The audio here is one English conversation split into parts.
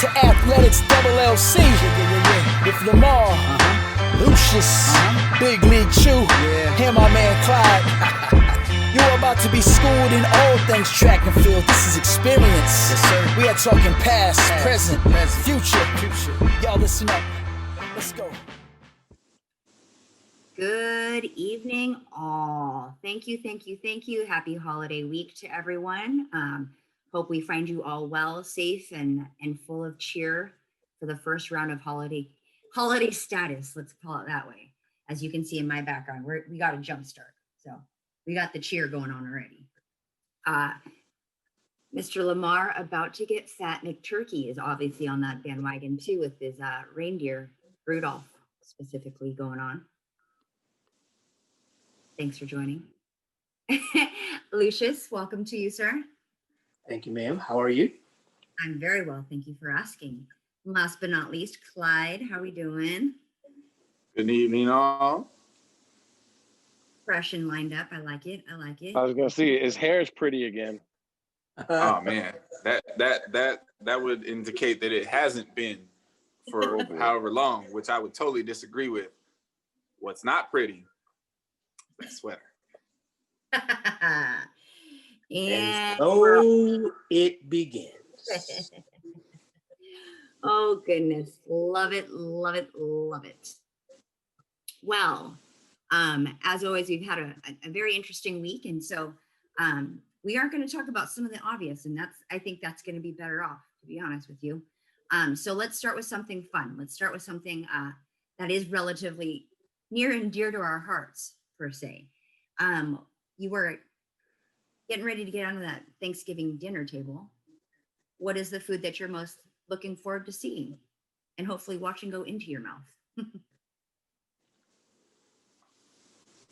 to Athletics LLC with Lamar, Lucious, Big League Chew, and my man Clyde. You're about to be schooled in all things track and field. This is experience. Yes, sir. We are talking past, present, future. Y'all listen up. Let's go. Good evening, all. Thank you. Happy holiday week to everyone. Hope we find you all well, safe, and full of cheer for the first round of holiday status. Let's call it that way. As you can see in my background, we got a jump start. So we got the cheer going on already. Mr. Lamar, about to get fat McTurkey, is obviously on that bandwagon too, with his reindeer, Rudolph specifically going on. Thanks for joining. Lucious, welcome to you, sir. Thank you, ma'am. How are you? I'm very well. Thank you for asking. Last but not least, Clyde, how are we doing? Good evening, all. Fresh and lined up. I like it. I was gonna see his hair is pretty again. Oh man, that would indicate that it hasn't been for however long, which I would totally disagree with. What's not pretty? That sweater. And so it begins. Oh goodness, love it. Well, as always, we've had a very interesting week, and so we aren't going to talk about some of the obvious, and I think that's going to be better off, to be honest with you. So let's start with something fun. Let's start with something that is relatively near and dear to our hearts, per se. You were getting ready to get onto that Thanksgiving dinner table. What is the food that you're most looking forward to seeing and hopefully watching go into your mouth?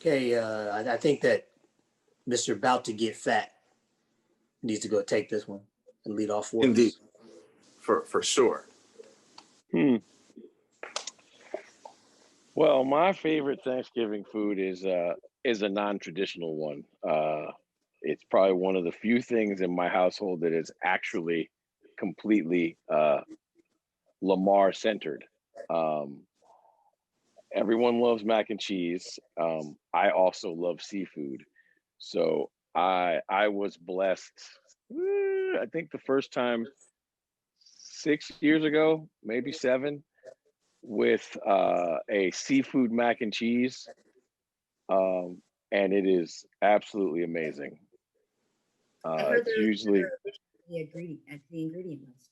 Okay, I think that Mr. About to Get Fat needs to go take this one and lead off for Indeed, us. for sure. Well, my favorite Thanksgiving food is a non-traditional one. It's probably one of the few things in my household that is actually completely Lamar centered. Everyone loves mac and cheese. I also love seafood. So I was blessed, I think the first time 6 years ago, maybe 7, with a seafood mac and cheese. And it is absolutely amazing. I heard It's usually the ingredient list.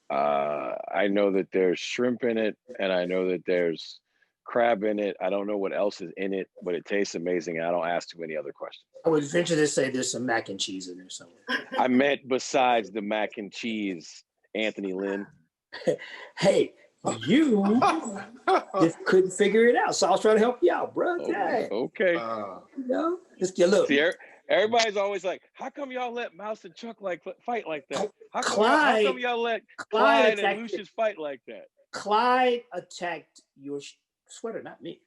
I know that there's shrimp in it, and I know that there's crab in it. I don't know what else is in it, but it tastes amazing. And I don't ask too many other questions. I would venture to say there's some mac and cheese in there somewhere. I meant besides the mac and cheese, Anthony Lynn. Hey, you just couldn't figure it out, so I was trying to help you out, bro. Okay. You know, just get look. See, everybody's always like, "How come y'all let Mouse and Chuck fight like that? How come y'all let Clyde and Lucious fight like that?" Clyde attacked your sweater, not me.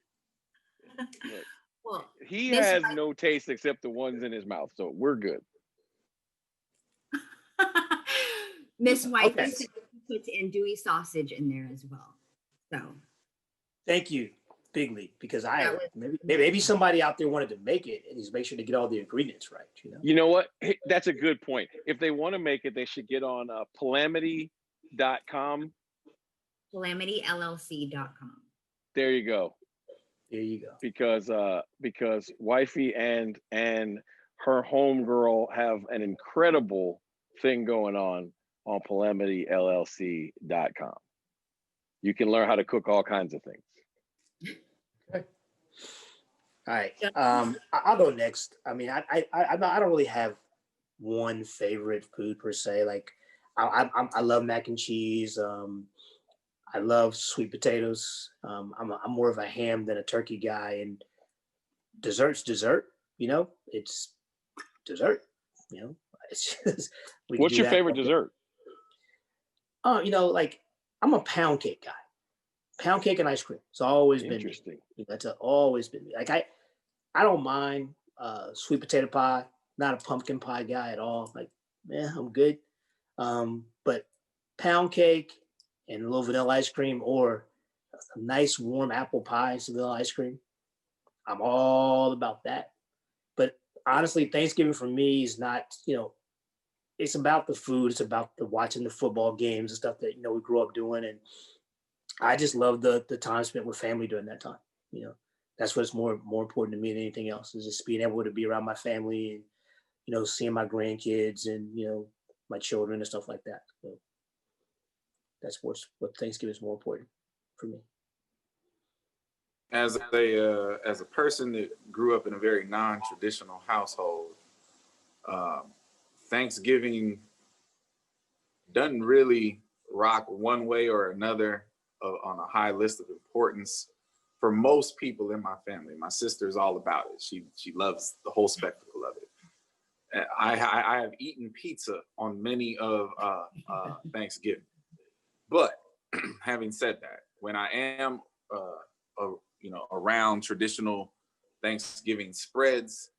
Look, Well, he has no taste except the ones in his mouth, so we're good. Miss White puts andouille sausage in there as well. So thank you, Big League, because maybe somebody out there wanted to make it and just make sure to get all the ingredients right. You know what? That's a good point. If they want to make it, they should get on calamity.com. CalamityLLC.com. There you go. Because wifey and her homegirl have an incredible thing going on CalamityLLC.com. You can learn how to cook all kinds of things. Okay. All right. I'll go next. I mean, I don't really have one favorite food per se. Like, I love mac and cheese. I love sweet potatoes. I'm more of a ham than a turkey guy, and dessert's dessert. It's dessert. It's just, what's your favorite dessert? Oh, like I'm a pound cake guy. Pound cake and ice cream. It's always been interesting. That's always been me. Like I don't mind sweet potato pie. Not a pumpkin pie guy at all. Like, I'm good. But pound cake and a little vanilla ice cream, or a nice warm apple pie and some vanilla ice cream, I'm all about that. But honestly, Thanksgiving for me is not, it's about the food. It's about the watching the football games and stuff that, we grew up doing. And I just love the time spent with family during that time. That's what's more important to me than anything else, is just being able to be around my family and, seeing my grandkids and, my children and stuff like that. So that's what Thanksgiving is more important for me. As a person that grew up in a very non-traditional household, Thanksgiving doesn't really rock one way or another on a high list of importance for most people in my family. My sister's all about it. She loves the whole spectacle of it. I have eaten pizza on many of Thanksgiving, but having said that, when I am around traditional Thanksgiving spreads,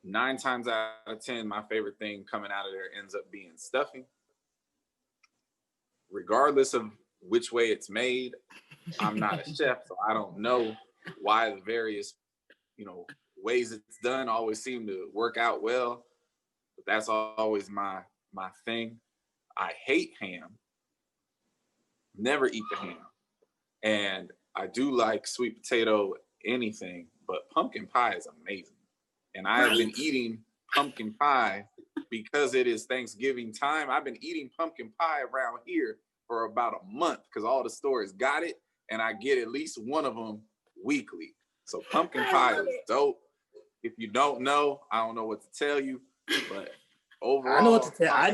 9 times out of 10, my favorite thing coming out of there ends up being stuffing. Regardless of which way it's made, I'm not a chef, so I don't know why the various, ways it's done always seem to work out well. But that's always my thing. I hate ham. Never eat the ham. And I do like sweet potato anything, but pumpkin pie is amazing. And I have been eating pumpkin pie because it is Thanksgiving time. I've been eating pumpkin pie around here for about a month because all the stores got it, and I get at least one of them weekly. So pumpkin pie is dope. If you don't know, I don't know what to tell you, but overall, I know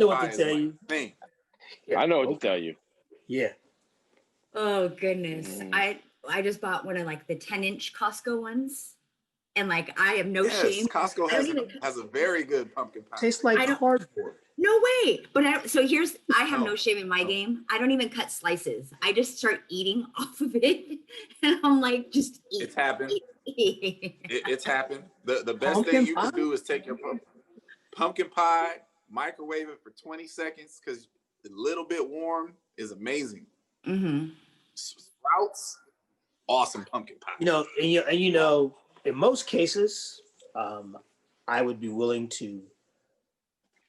what to tell you. Thing. I know what to tell you. Yeah. Oh goodness. I just bought one of like the 10-inch Costco ones. And like I have no shame. Costco has a very good pumpkin pie. Tastes like cardboard. No way. But I have no shame in my game. I don't even cut slices. I just start eating off of it. And I'm like, just eat. It's happened. It's happened. The best Pumpkin thing you pie? can do is take your pumpkin pie, microwave it for 20 seconds because a little bit warm is amazing. Mm-hmm. Sprouts, awesome pumpkin pie. In most cases, I would be willing to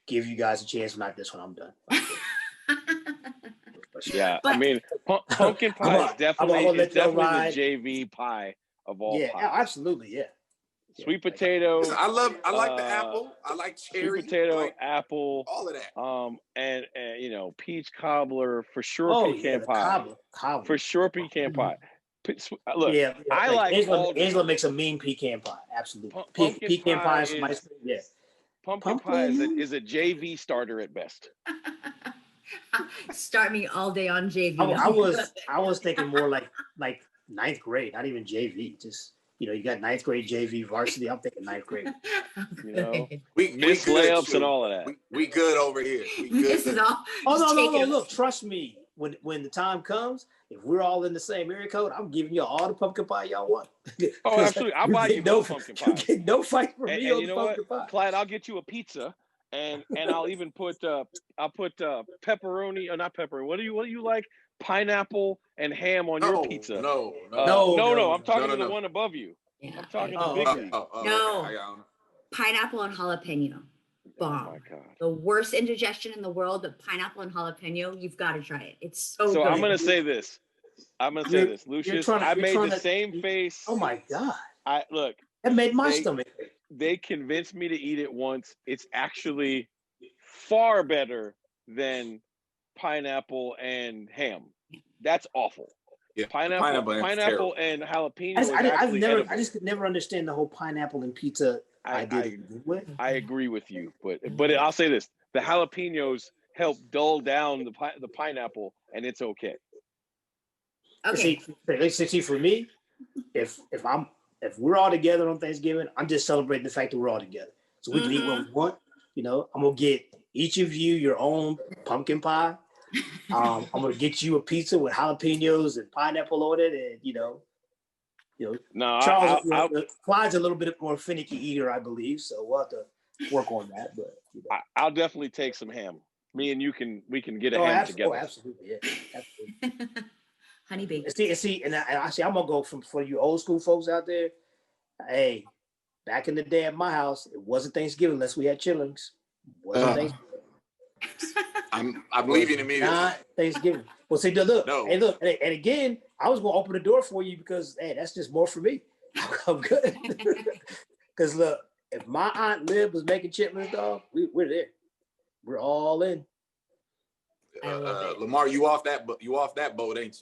give you guys a chance. Not this one. I'm done. Yeah, But, I mean, pumpkin pie is definitely the JV pie of all pies. Yeah, absolutely, yeah. Sweet potato. I like the apple. I like cherry. Sweet potato, apple, all of that. And peach cobbler for sure. Pecan pie. Cobbler. For sure, pecan pie. Look, I like Angela makes a mean pecan pie. Absolutely, pecan pie is ice cream. Yeah, pumpkin pie is a JV starter at best. Start me all day on JV. I was thinking more like ninth grade, not even JV. Just you got ninth grade JV varsity. I'm thinking ninth grade. We missed layups and all of that. We good over here. We good. This is all. Oh no! Look, trust me. When the time comes, if we're all in the same area code, I'm giving you all the pumpkin pie y'all want. Oh, absolutely! I'll buy you no pumpkin pie. You get no fight from me on the pumpkin pie. Clyde, I'll get you a pizza, and I'll even put pepperoni or not pepperoni. What do you like? Pineapple and ham on your pizza. No. I'm talking to the one above you. Yeah. I'm talking to Big League. No. Okay. Pineapple and jalapeno. Bomb. Oh my God. The worst indigestion in the world, but pineapple and jalapeno, you've got to try it. It's so good. So I'm gonna say this, Lucious. I made the same face. Oh my God. That made my stomach. They convinced me to eat it once. It's actually far better than pineapple and ham. That's awful. Yeah, pineapple and jalapeno. I just could never understand the whole pineapple and pizza idea. I agree with you, but I'll say this: the jalapenos help dull down the pineapple, and it's okay. Okay. See, for me, if we're all together on Thanksgiving, I'm just celebrating the fact that we're all together, so we can eat what we want. I'm gonna get each of you your own pumpkin pie. I'm gonna get you a pizza with jalapenos and pineapple on it, and No, Charles, Clyde's a little bit more finicky eater, I believe, so we'll have to work on that. But I'll definitely take some ham. Me and you we can get a Oh, ham absolutely, together. absolutely, yeah, absolutely. Honey baked. And I see. I'm gonna go for you old school folks out there. Hey, back in the day at my house, it wasn't Thanksgiving unless we had chillings. It wasn't Thanksgiving. I'm leaving immediately. Not Thanksgiving. Well, see, look, No. hey, look, and again, I was gonna open the door for you because hey, that's just more for me. I'm good. Because look, if my aunt Liv was making chitlins, dog, we're there. We're all in. I love it. Lamar, you off that boat, ain't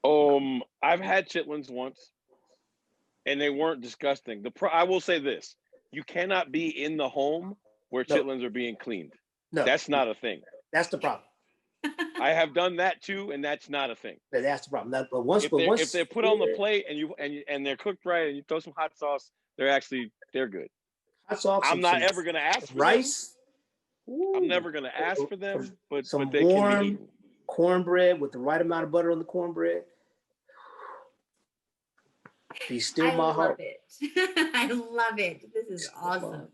you? I've had chitlins once, and they weren't disgusting. I will say this: you cannot be in the home where chitlins are being cleaned. No, that's not a thing. That's the problem. I have done that too, and that's not a thing. That's the problem. But if they're put on the plate and they're cooked right, and you throw some hot sauce, they're good. Hot sauce. I'm not ever gonna ask for rice. Them. I'm never gonna ask for them, but warm they can be eaten. Cornbread with the right amount of butter on the cornbread. Be still my heart. I love it. This is awesome.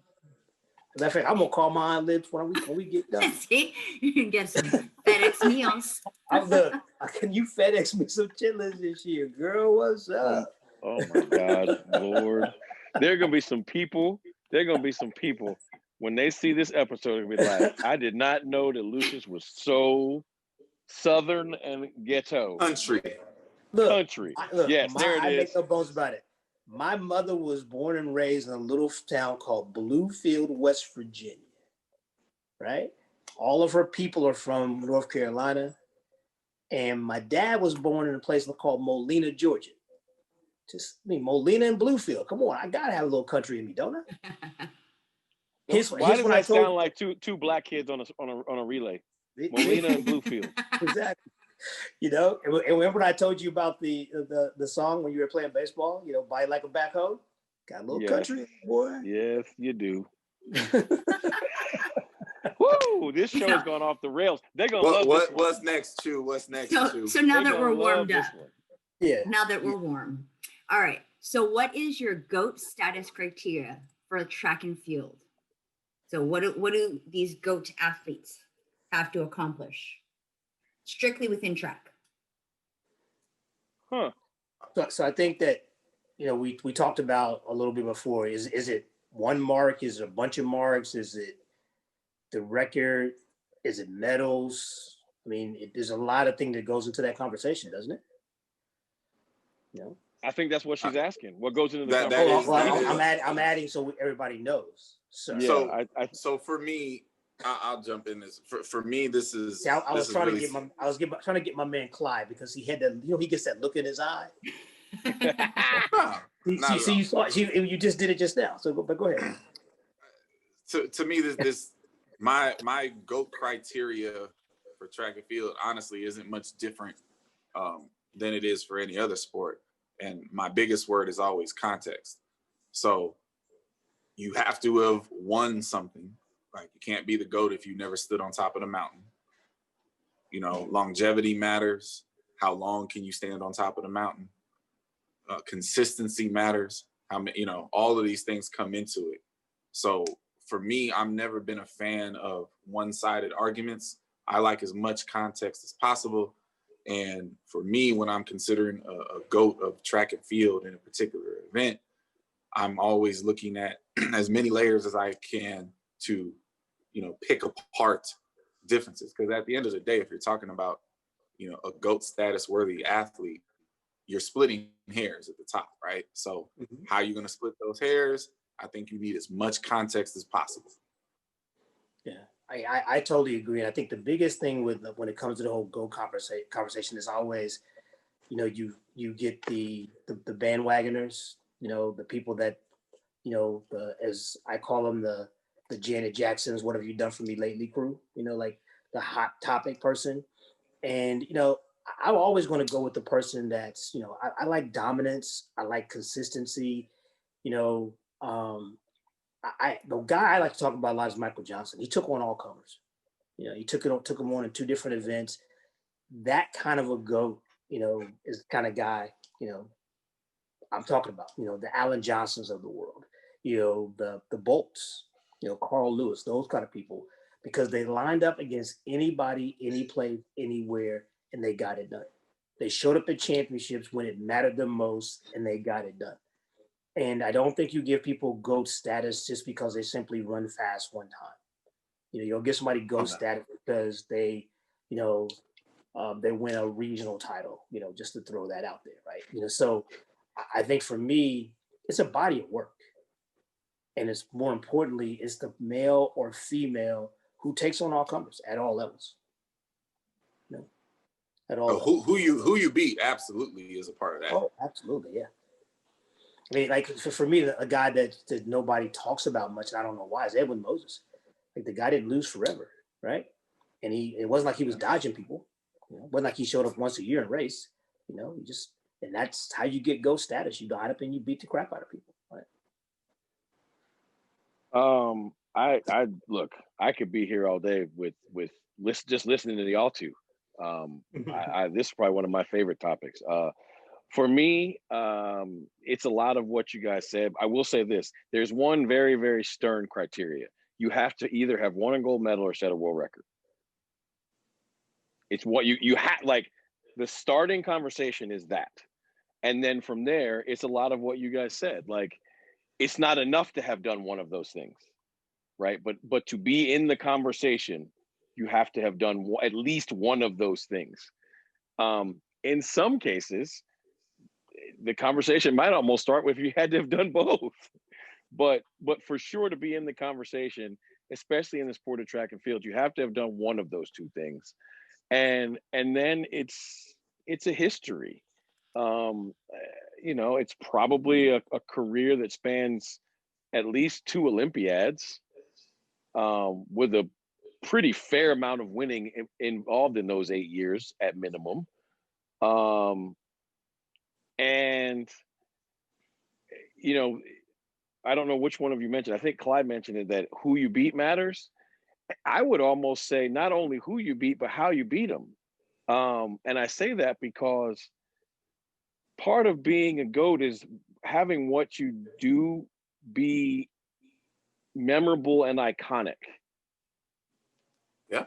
Matter of fact, I'm gonna call my Aunt Liv when we get done. See, you can get some FedEx meals. Can you FedEx me some chitlins this year, girl? What's up? Oh my God, Lord! There are gonna be some people. When they see this episode, they're gonna be like, "I did not know that Lucious was so Southern and ghetto." Country. Yes, there it is. I make no bones about it. My mother was born and raised in a little town called Bluefield, West Virginia. Right? All of her people are from North Carolina. And my dad was born in a place called Molina, Georgia. Molina and Bluefield. Come on, I gotta have a little country in me, don't I? Why does that sound like two black kids on a relay? Molina and Bluefield. Exactly. And remember when I told you about the song when you were playing baseball? Bite like a backhoe. Got a little country, boy. Yes, you do. Woo! This show has gone off the rails. They're gonna love this one. What's next, Chew? What's next, Chew? So now that we're warmed up. Yeah. Now that we're warm. All right. So what is your GOAT status criteria for track and field? So what do these GOAT athletes have to accomplish? Strictly within track. Huh. So I think that, we talked about a little bit before. Is it one mark? Is it a bunch of marks? Is it the record? Is it medals? I mean, there's a lot of things that goes into that conversation, doesn't it? I think that's what she's asking. What goes into the conversation? I'm adding so everybody knows. So for me, I'll jump in this. For me, this is. See, I was trying to get my man Clyde because he had that. He gets that look in his eye. You just did it just now. So go ahead. To me, my GOAT criteria for track and field honestly isn't much different than it is for any other sport. And my biggest word is always context. So you have to have won something. Like, you can't be the GOAT if you never stood on top of the mountain. Longevity matters. How long can you stand on top of the mountain? Consistency matters. All of these things come into it. So for me, I've never been a fan of one-sided arguments. I like as much context as possible. And for me, when I'm considering a GOAT of track and field in a particular event, I'm always looking at as many layers as I can to, pick apart differences. Because at the end of the day, if you're talking about, a GOAT status worthy athlete, you're splitting hairs at the top, right? So how are you going to split those hairs? I think you need as much context as possible. Yeah, I totally agree. And I think the biggest thing when it comes to the whole GOAT conversation is always, you get the bandwagoners, the people that, as I call them, the Janet Jacksons, what have you done for me lately crew, like the hot topic person. And, I'm always going to go with the person that's, I like dominance. I like consistency. The guy I like to talk about a lot is Michael Johnson. He took on all comers. He took him on in two different events. That kind of a GOAT, is the kind of guy, I'm talking about, the Alan Johnsons of the world, the Bolts, Carl Lewis, those kind of people, because they lined up against anybody, any place, anywhere, and they got it done. They showed up at championships when it mattered the most, and they got it done. And I don't think you give people GOAT status just because they simply run fast one time. You'll give somebody GOAT status because they, they win a regional title, just to throw that out there, right? So I think for me, it's a body of work. And it's more importantly, it's the male or female who takes on all comers at all levels. At all. Who you beat absolutely is a part of that. Oh, absolutely, yeah. I mean, like for me, a guy that nobody talks about much, and I don't know why, is Edwin Moses. Like the guy didn't lose forever, right? And it wasn't like he was dodging people. It wasn't like he showed up once a year in race. And that's how you get GOAT status. You line up and you beat the crap out of people, right? I look, I could be here all day with just listening to the all two. This is probably one of my favorite topics. For me, it's a lot of what you guys said. I will say this: there's one very, very stern criteria. You have to either have won a gold medal or set a world record. It's what you have. Like the starting conversation is that, and then from there, it's a lot of what you guys said. Like it's not enough to have done one of those things, right? But to be in the conversation, you have to have done at least one of those things. In some cases, the conversation might almost start with you had to have done both. But for sure, to be in the conversation, especially in the sport of track and field, you have to have done one of those two things. And then it's a history. It's probably a career that spans at least 2 Olympiads, with a pretty fair amount of winning involved in those 8 years at minimum. And I don't know which one of you mentioned. I think Clyde mentioned it, that who you beat matters. I would almost say not only who you beat, but how you beat them. And I say that because part of being a GOAT is having what you do be memorable and iconic. Yeah.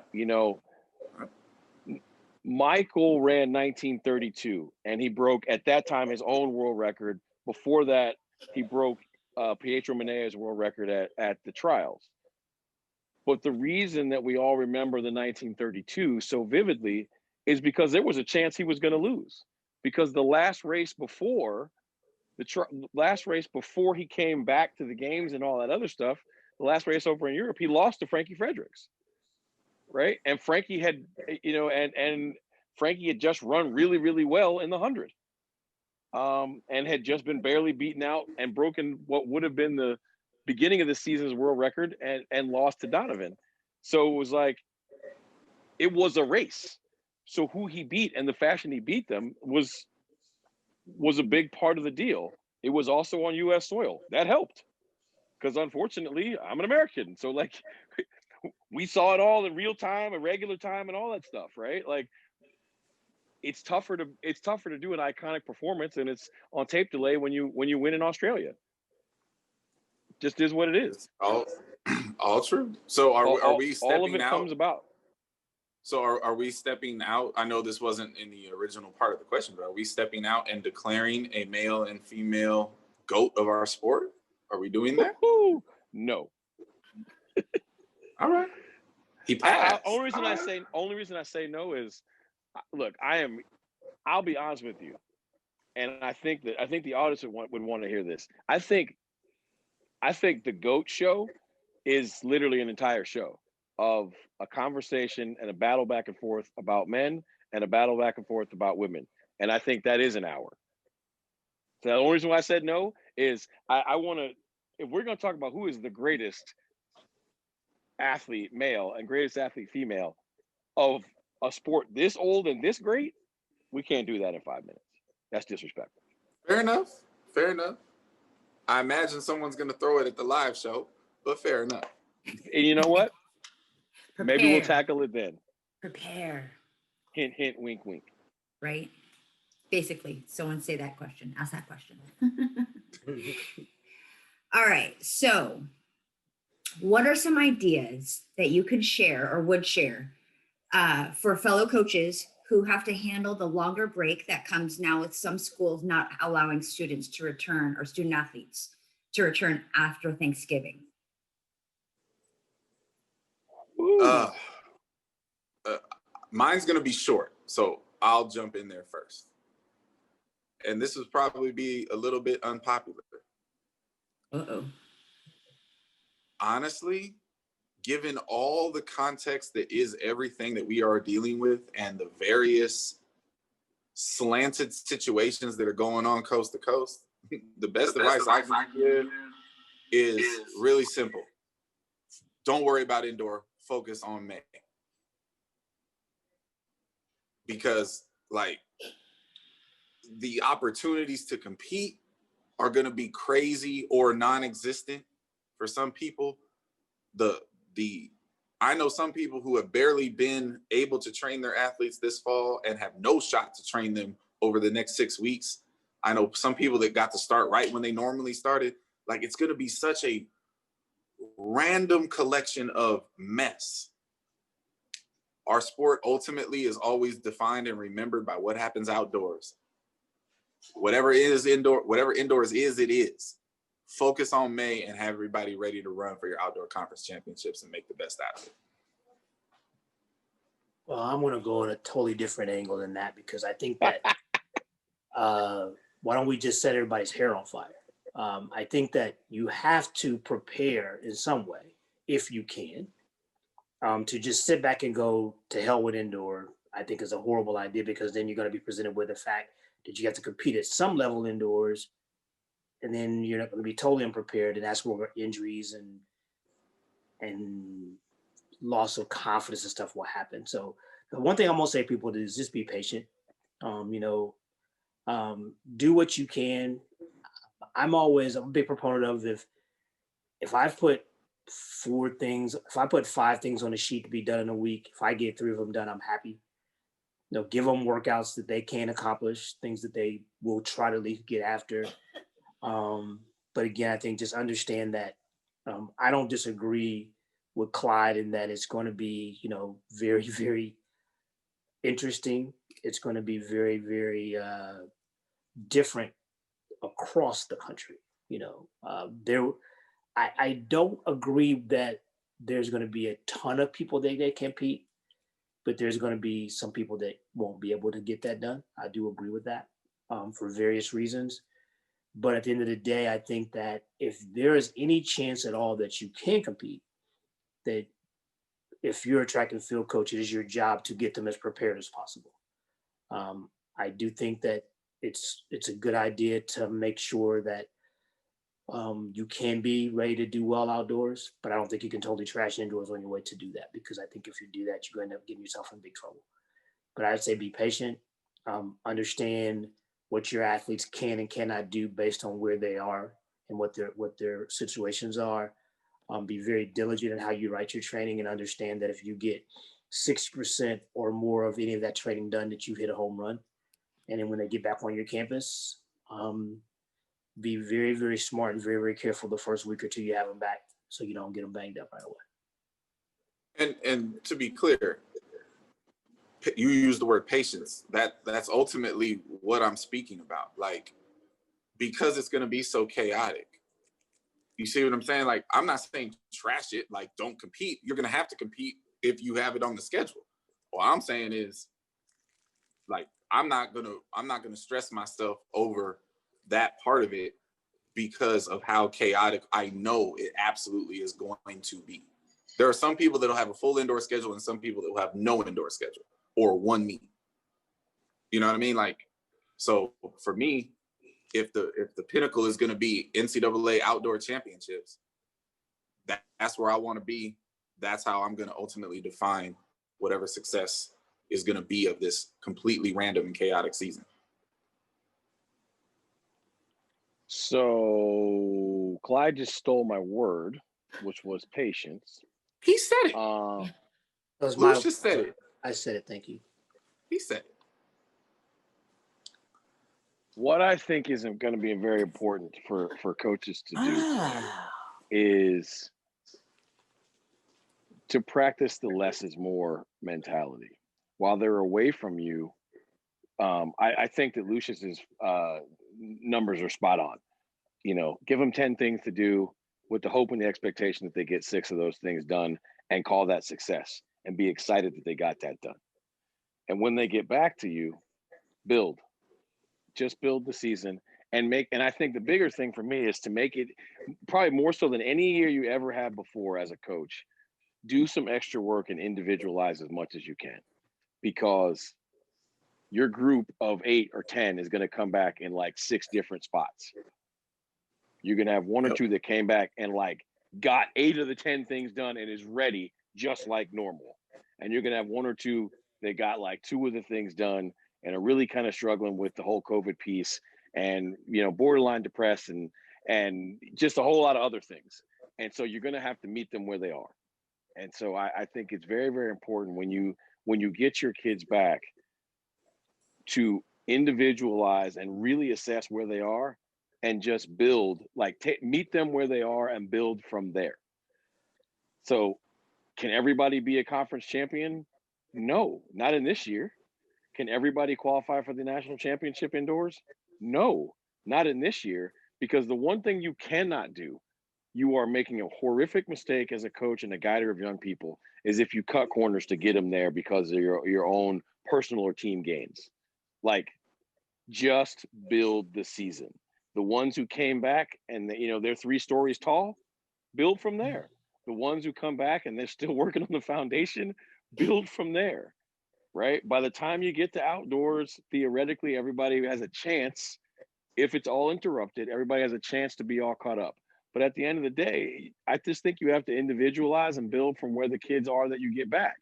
Michael ran 1932 and he broke at that time his own world record. Before that, he broke Pietro Manea's world record at the trials. But the reason that we all remember the 1932 so vividly is because there was a chance he was going to lose. Because the last race before he came back to the games and all that other stuff, the last race over in Europe, he lost to Frankie Fredericks, right? And Frankie had, and Frankie had just run really, really well in the 100, and had just been barely beaten out and broken what would have been the beginning of the season's world record and lost to Donovan. So it was like, it was a race. So who he beat and the fashion he beat them was a big part of the deal. It was also on U.S. soil. That helped because unfortunately I'm an American. So like we saw it all in real time, in regular time and all that stuff, right? Like it's tougher to do an iconic performance and it's on tape delay when you win in Australia. Just is what it is. All true. So are we stepping all of it out? Comes about. So are we stepping out? I know this wasn't in the original part of the question, but are we stepping out and declaring a male and female GOAT of our sport? Are we doing that? No. All right. He passed. Only reason I say no is, look, I'll be honest with you, and I think the audience would want to hear this. I think the GOAT show is literally an entire show of a conversation and a battle back and forth about men and a battle back and forth about women. And I think that is an hour. So the only reason why I said no is I want to, if we're going to talk about who is the greatest athlete male and greatest athlete female of a sport this old and this great, we can't do that in 5 minutes. That's disrespectful. Fair enough. I imagine someone's going to throw it at the live show, but fair enough. And you know what? Prepare. Maybe we'll tackle it then. Prepare. Hint, hint, wink, wink. Right? Basically, someone say that question. Ask that question. All right. So what are some ideas that you could share or would share for fellow coaches who have to handle the longer break that comes now with some schools not allowing students to return or student athletes to return after Thanksgiving? Uh, mine's going to be short, so I'll jump in there first. And this would probably be a little bit unpopular. Uh-oh. Honestly, given all the context that is everything that we are dealing with and the various slanted situations that are going on coast to coast, the best advice I can give is really simple. Don't worry about indoor, focus on May. Because like the opportunities to compete are going to be crazy or non-existent for some people. I know some people who have barely been able to train their athletes this fall and have no shot to train them over the next 6 weeks. I know some people that got to start right when they normally started. Like, it's going to be such a random collection of mess. Our sport ultimately is always defined and remembered by what happens outdoors. Whatever indoors is, it is. Focus on May and have everybody ready to run for your outdoor conference championships and make the best out of it. Well, I'm going to go on a totally different angle than that, because I think that why don't we just set everybody's hair on fire? I think that you have to prepare in some way, if you can. To just sit back and go to hell with indoor, I think is a horrible idea, because then you're going to be presented with the fact that you have to compete at some level indoors, and then you're not going to be totally unprepared, and that's where injuries and loss of confidence and stuff will happen. So the one thing I'm gonna say to people is just be patient. Do what you can. I'm a big proponent of if I put 5 things on a sheet to be done in a week, if I get 3 of them done, I'm happy. Give them workouts that they can accomplish, things that they will try to at least get after. But again, I think just understand that I don't disagree with Clyde in that it's going to be, very, very interesting. It's going to be very, very different across the country. I don't agree that there's going to be a ton of people that compete, but there's going to be some people that won't be able to get that done. I do agree with that for various reasons. But at the end of the day, I think that if there is any chance at all that you can compete, that if you're a track and field coach, it is your job to get them as prepared as possible. I do think that it's a good idea to make sure that you can be ready to do well outdoors, but I don't think you can totally trash indoors on your way to do that, because I think if you do that, you're going to end up getting yourself in big trouble. But I'd say be patient, understand what your athletes can and cannot do based on where they are and what their situations are. Be very diligent in how you write your training, and understand that if you get 60% or more of any of that training done, that you've hit a home run. And then when they get back on your campus, be very, very smart and very, very careful the first week or two you have them back, so you don't get them banged up right away. And to be clear, you use the word patience. That's ultimately what I'm speaking about. Like, because it's going to be so chaotic. You see what I'm saying? Like, I'm not saying trash it, like don't compete. You're going to have to compete if you have it on the schedule. What I'm saying is, like, I'm not going to stress myself over that part of it because of how chaotic I know it absolutely is going to be. There are some people that'll have a full indoor schedule and some people that will have no indoor schedule or one meet. You know what I mean? Like, so for me, if the pinnacle is going to be NCAA outdoor championships, that's where I want to be. That's how I'm going to ultimately define whatever success is going to be of this completely random and chaotic season. So Clyde just stole my word, which was patience. He said it. Lucious said it. I said it. Thank you. He said it. What I think is going to be very important for coaches to do is to practice the less is more mentality. While they're away from you, I think that Lucious's numbers are spot on. You know, give them 10 things to do with the hope and the expectation that they get 6 of those things done and call that success and be excited that they got that done. And when they get back to you, just build the season and I think the bigger thing for me is to make it probably more so than any year you ever had before as a coach, do some extra work and individualize as much as you can, because your group of 8 or 10 is going to come back in like 6 different spots. You're going to have 1 or 2 that came back and like got 8 of the 10 things done and is ready just like normal. And you're going to have 1 or 2 that got like 2 of the things done and are really kind of struggling with the whole COVID piece and, you know, borderline depressed and just a whole lot of other things. And so you're going to have to meet them where they are. And so I think it's very, very important when you get your kids back to individualize and really assess where they are and just build, like meet them where they are and build from there. So can everybody be a conference champion? No, not in this year. Can everybody qualify for the national championship indoors? No, not in this year, because the one thing you cannot do, you are making a horrific mistake as a coach and a guider of young people, is if you cut corners to get them there because of your own personal or team gains. Like, just build the season. The ones who came back and they're 3 stories tall, build from there. The ones who come back and they're still working on the foundation, build from there. Right? By the time you get to outdoors, theoretically, everybody has a chance. If it's all interrupted, everybody has a chance to be all caught up. But at the end of the day, I just think you have to individualize and build from where the kids are that you get back.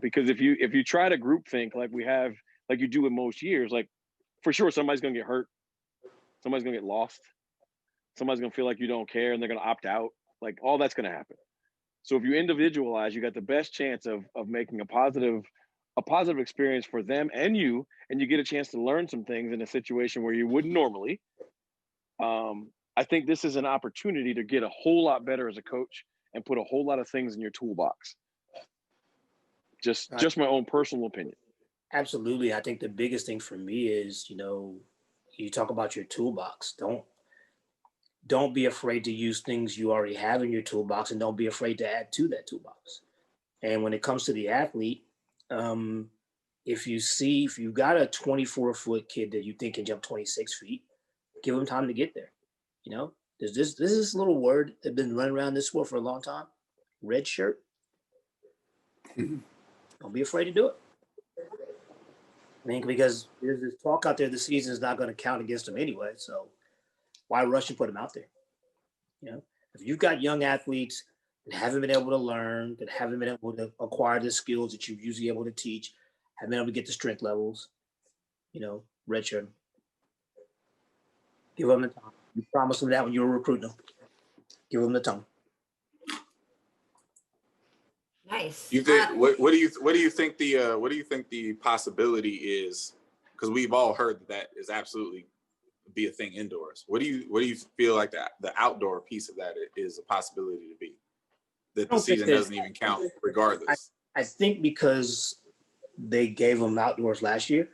Because if you try to group think like you do in most years, like for sure somebody's going to get hurt, somebody's going to get lost, somebody's going to feel like you don't care and they're going to opt out. Like all that's going to happen. So if you individualize, you got the best chance of making a positive experience for them and you get a chance to learn some things in a situation where you wouldn't normally. I think this is an opportunity to get a whole lot better as a coach and put a whole lot of things in your toolbox. Just my own personal opinion. Absolutely. I think the biggest thing for me is, you talk about your toolbox. Don't be afraid to use things you already have in your toolbox, and don't be afraid to add to that toolbox. And when it comes to the athlete, if you've got a 24-foot kid that you think can jump 26 feet, give him time to get there. There's this little word that's been running around this sport for a long time, red shirt. Don't be afraid to do it. I mean, because there's this talk out there, the season is not going to count against them anyway. So why rush and put them out there? If you've got young athletes that haven't been able to learn, that haven't been able to acquire the skills that you're usually able to teach, haven't been able to get the strength levels, redshirt. Give them the time. You promised them that when you were recruiting them. Give them the time. Nice. You think what do you think the possibility is? Because we've all heard that is absolutely be a thing indoors. What do you feel like the outdoor piece of that is a possibility to be? That the season doesn't even count regardless. I think because they gave them outdoors last year,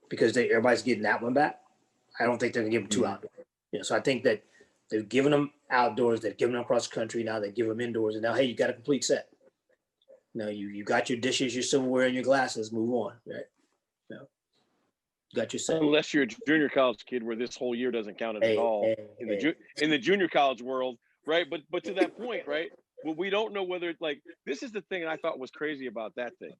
because everybody's getting that one back. I don't think they're gonna give them 2 outdoors. So I think that they've given them outdoors, they've given them cross country, now they give them indoors, and now hey, you got a complete set. You got your dishes, your silverware, and your glasses. Move on, right? You got your set. Unless you're a junior college kid, where this whole year doesn't count at all in the junior college world, right? But to that point, right? Well, we don't know whether this is the thing I thought was crazy about that thing.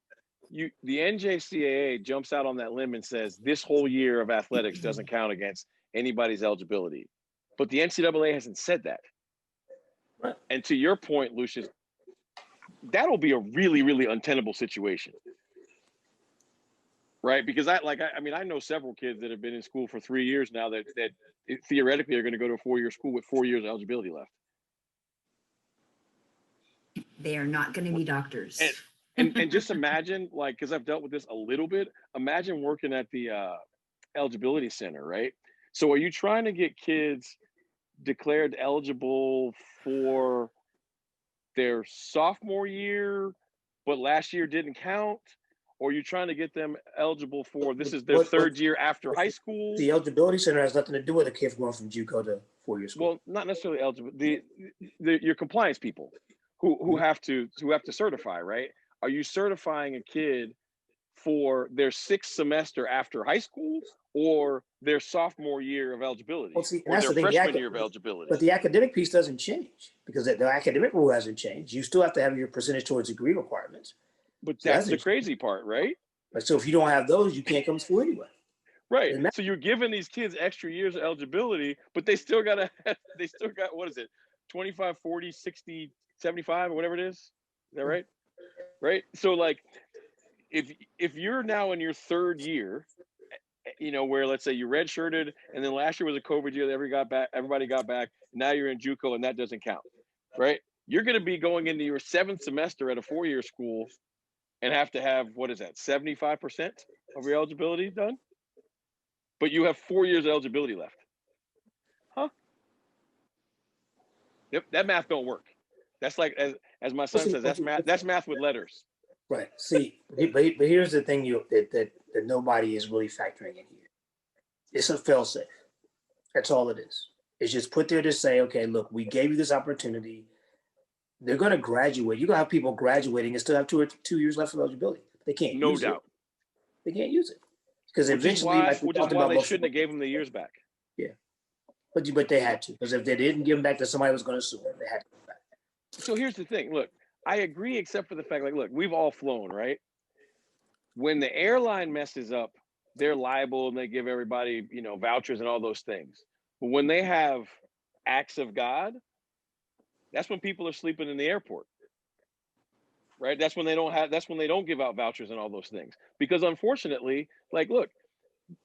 The NJCAA jumps out on that limb and says this whole year of athletics doesn't count against anybody's eligibility, but the NCAA hasn't said that. Right. And to your point, Lucious, that'll be a really, really untenable situation, right? Because I know several kids that have been in school for 3 years now that theoretically are going to go to a 4-year school with 4 years of eligibility left. They are not going to be doctors. And just imagine, because I've dealt with this a little bit, imagine working at the eligibility center, right? So are you trying to get kids declared eligible for their sophomore year, but last year didn't count? Or are you trying to get them eligible for, this is their third year after high school? The eligibility center has nothing to do with a kid going from JUCO to four-year school. Well, not necessarily eligible. Your compliance people who have to certify, right? Are you certifying a kid for their sixth semester after high school, or their sophomore year of eligibility, Well, see, or their freshman year of eligibility? But the academic piece doesn't change because the academic rule hasn't changed. You still have to have your percentage towards degree requirements. But that's the crazy part, right? So if you don't have those, you can't come to school anyway. Right. So you're giving these kids extra years of eligibility, but they still got, what is it? 25, 40, 60, 75, or whatever it is. Is that right? Right. So like, if you're now in your third year, where let's say you redshirted and then last year was a COVID year that everybody got back. Now you're in JUCO and that doesn't count, right? You're going to be going into your seventh semester at a four-year school and have to have, 75% of your eligibility done? But you have 4 years of eligibility left. Huh? Yep, that math don't work. That's like, as my son says, that's math with letters. Right. See, but here's the thing that nobody is really factoring in here. It's a fail-safe. That's all it is. It's just put there to say, okay, look, we gave you this opportunity. They're going to graduate. You're going to have people graduating and still have 2 years left of eligibility. They can't use it. No doubt. They can't use it. Because eventually, which is why they shouldn't have gave them the years back. Yeah. But they had to. Because if they didn't give them back, then somebody was going to sue them. They had to give them back. So here's the thing. Look, I agree, except for the fact, look, we've all flown, right? When the airline messes up, they're liable and they give everybody, vouchers and all those things. But when they have acts of God, that's when people are sleeping in the airport, right? That's when they don't give out vouchers and all those things. Because unfortunately, look,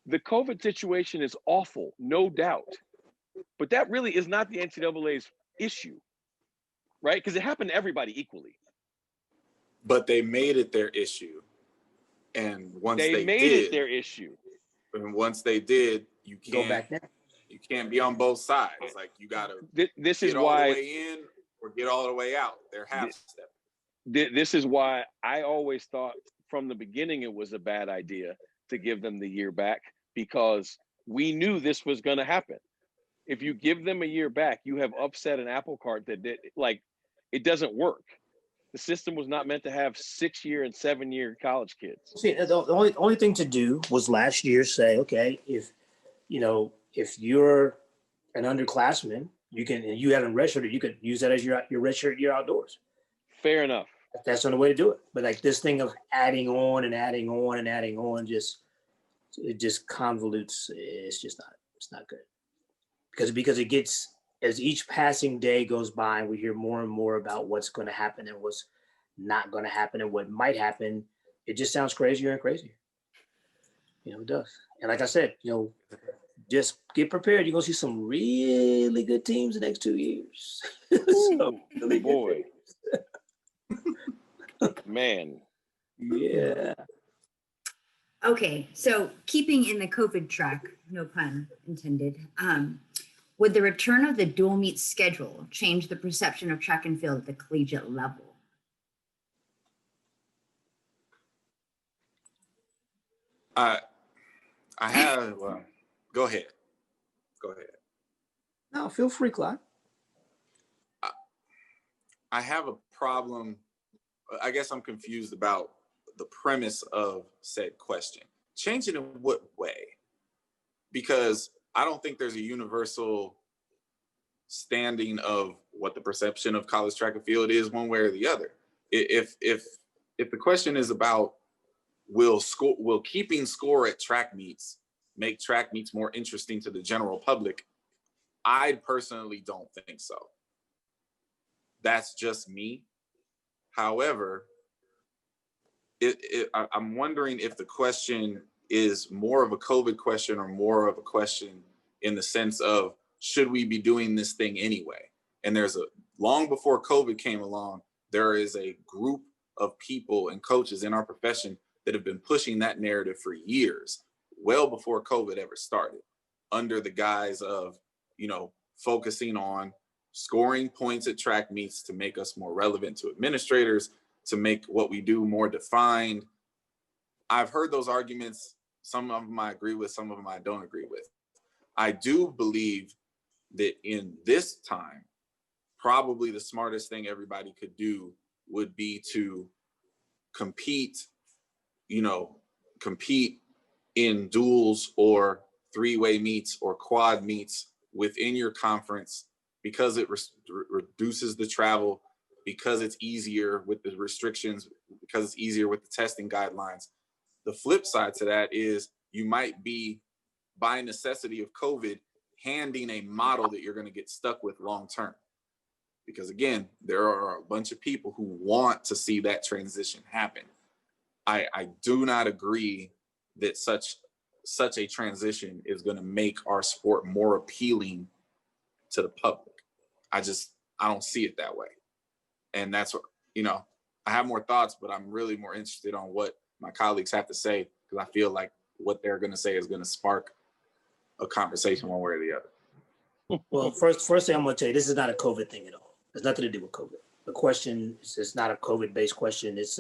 the COVID situation is awful, no doubt. But that really is not the NCAA's issue, right? Because it happened to everybody equally. But they made it their issue. And once they made did, it their issue. And once they did, you can't go back now. You can't be on both sides. Like you gotta this get is all why the way in or get all the way out. They're half step. This is why I always thought from the beginning it was a bad idea to give them the year back, because we knew this was going to happen. If you give them a year back, you have upset an apple cart that it doesn't work. The system was not meant to have 6-year and 7-year college kids. See, the only thing to do was last year say, okay, if you're an underclassman, you haven't redshirted, you could use that as your redshirt year outdoors. Fair enough. That's the only way to do it. But this thing of adding on, it just convolutes. It's not good. Because it gets, as each passing day goes by, we hear more and more about what's going to happen and what's not going to happen and what might happen. It just sounds crazier and crazier. It does. And like I said, just get prepared. You're going to see some really good teams the next 2 years. Really boy. Man. Yeah. Okay, so keeping in the COVID track, no pun intended, would the return of the dual meet schedule change the perception of track and field at the collegiate level? I have, go ahead. No, feel free, Clyde. I have a problem. I guess I'm confused about the premise of said question. Change it in what way? Because I don't think there's a universal standing of what the perception of college track and field is one way or the other. If the question is about will keeping score at track meets make track meets more interesting to the general public, I personally don't think so. That's just me. However, I'm wondering if the question is more of a COVID question or more of a question in the sense of, should we be doing this thing anyway? And long before COVID came along, there is a group of people and coaches in our profession that have been pushing that narrative for years, well before COVID ever started, under the guise of, focusing on scoring points at track meets to make us more relevant to administrators, to make what we do more defined. I've heard those arguments. Some of them I agree with, some of them I don't agree with. I do believe that in this time, probably the smartest thing everybody could do would be to compete in duels or three-way meets or quad meets within your conference, because it reduces the travel, because it's easier with the restrictions, because it's easier with the testing guidelines. The flip side to that is you might be, by necessity of COVID, handing a model that you're going to get stuck with long term. Because again, there are a bunch of people who want to see that transition happen. I do not agree that such a transition is going to make our sport more appealing to the public. I don't see it that way. And that's what, I have more thoughts, but I'm really more interested on what my colleagues have to say, because I feel like what they're going to say is going to spark a conversation one way or the other. Well, first thing I'm going to tell you, this is not a COVID thing at all. It's nothing to do with COVID. The question is not a COVID-based question. It's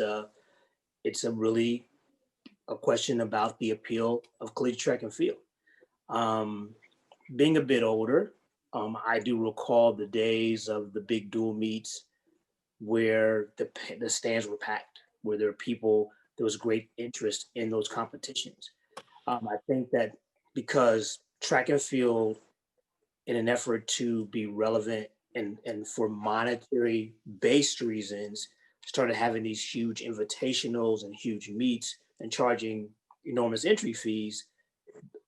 really a question about the appeal of collegiate track and field. Being a bit older, I do recall the days of the big dual meets where the stands were packed, where there was great interest in those competitions. I think that because track and field, in an effort to be relevant and for monetary based reasons, started having these huge invitationals and huge meets and charging enormous entry fees.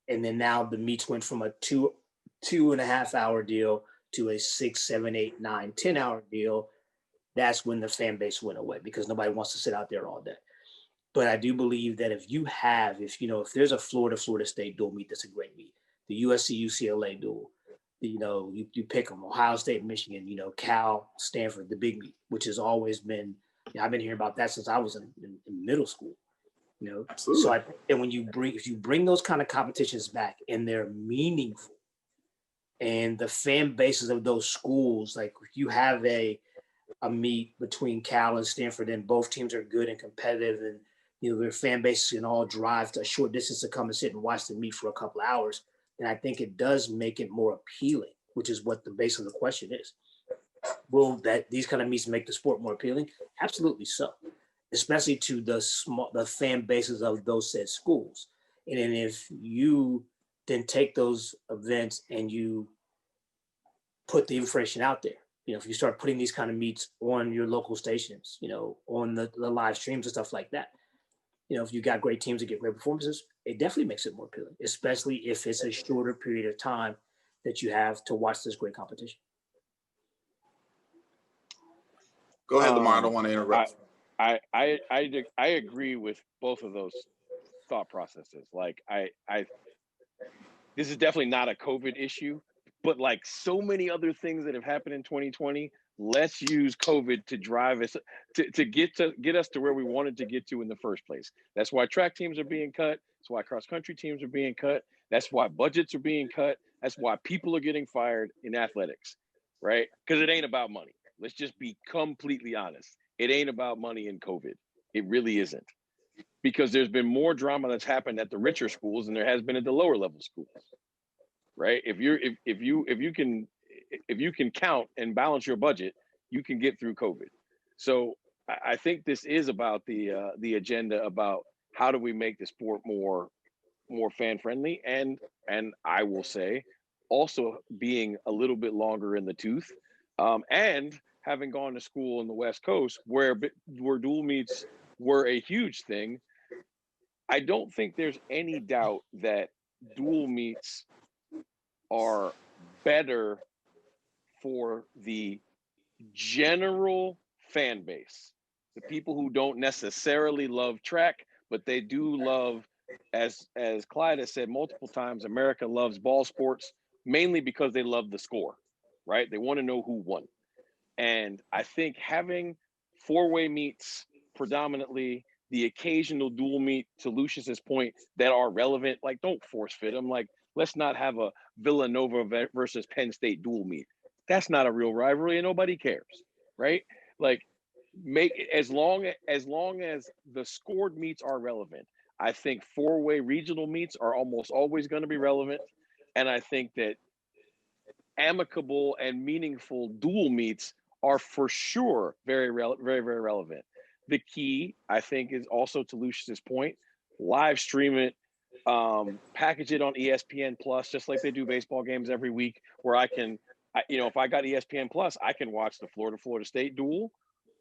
And then now the meets went from a 2.5 hour deal to a 6, 7, 8, 9, 10 hour deal. That's when the fan base went away, because nobody wants to sit out there all day. But I do believe that if there's a Florida State dual meet, that's a great meet. The USC UCLA dual, you pick them, Ohio State, Michigan, Cal, Stanford, the big meet, which has always been, I've been hearing about that since I was in middle school. Absolutely. So I think that if you bring those kind of competitions back and they're meaningful, and the fan bases of those schools, like if you have a meet between Cal and Stanford and both teams are good and competitive, and their fan bases can all drive to a short distance to come and sit and watch the meet for a couple of hours, then I think it does make it more appealing, which is what the base of the question is. Will these kind of meets make the sport more appealing? Absolutely so, especially to the fan bases of those said schools. And then if you then take those events and you put the information out there, if you start putting these kind of meets on your local stations, on the live streams and stuff like that, if you got great teams that get great performances, it definitely makes it more appealing, especially if it's a shorter period of time that you have to watch this great competition. Go ahead, Lamar. I don't want to interrupt. I agree with both of those thought processes. Like this is definitely not a COVID issue, but like so many other things that have happened in 2020, let's use COVID to drive us to get us to where we wanted to get to in the first place. That's why track teams are being cut. That's why cross country teams are being cut. That's why budgets are being cut. That's why people are getting fired in athletics, right? Because it ain't about money. Let's just be completely honest. It ain't about money in COVID. It really isn't. Because there's been more drama that's happened at the richer schools than there has been at the lower level schools. Right? If you can count and balance your budget, you can get through COVID. So I think this is about the agenda about how do we make the sport more fan friendly, and I will say also being a little bit longer in the tooth, and having gone to school on the West Coast where dual meets were a huge thing. I don't think there's any doubt that dual meets are better for the general fan base, the people who don't necessarily love track, but they do love, as Clyde has said multiple times, America loves ball sports mainly because they love the score, right? They want to know who won. And I think having four-way meets predominantly, the occasional dual meet, to Lucious's point, that are relevant, like don't force fit them. Like, let's not have a Villanova versus Penn State dual meet. That's not a real rivalry, and nobody cares, right? Like, make as long as the scored meets are relevant. I think four-way regional meets are almost always going to be relevant, and I think that amicable and meaningful dual meets are for sure very relevant. The key, I think, is also, to Lucious's point, live stream it, package it on ESPN Plus, just like they do baseball games every week, where I can, if I got ESPN Plus, I can watch the Florida State duel.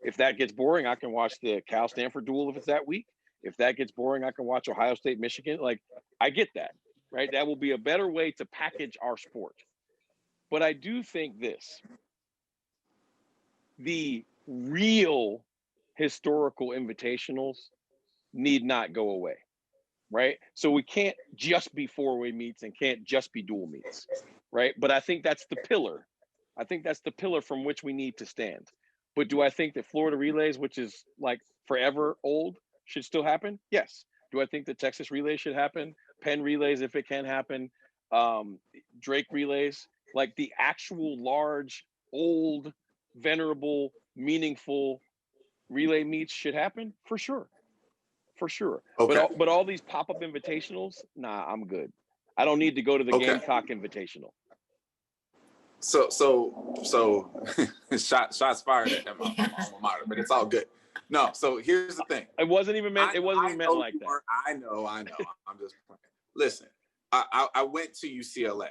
If that gets boring, I can watch the Cal Stanford duel if it's that week. If that gets boring, I can watch Ohio State Michigan. Like, I get that, right? That will be a better way to package our sport. But I do think this: the real historical invitationals need not go away, right? So we can't just be four-way meets and can't just be dual meets, right? But I think that's the pillar. I think that's the pillar from which we need to stand. But do I think that Florida Relays, which is like forever old, should still happen? Yes. Do I think that Texas Relays should happen? Penn Relays, if it can happen. Drake Relays, like the actual large, old, venerable, meaningful relay meets should happen? For sure. For sure. Okay. But all these pop-up invitationals, nah, I'm good. I don't need to go to the Gamecock Invitational. So shots fired at my alma mater, but it's all good. No, so here's the thing. It wasn't even meant. It wasn't even meant like that. I know. I'm just playing. Listen, I went to UCLA.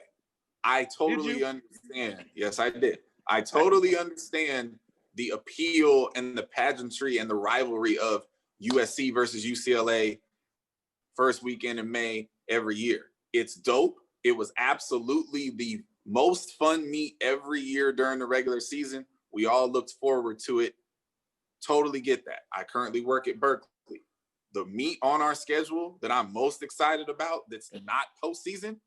I totally understand. Yes, I did. I totally understand the appeal and the pageantry and the rivalry of USC versus UCLA first weekend in May every year. It's dope. It was absolutely the most fun meet every year during the regular season. We all looked forward to it. Totally get that. I currently work at Berkeley. The meet on our schedule that I'm most excited about that's not postseason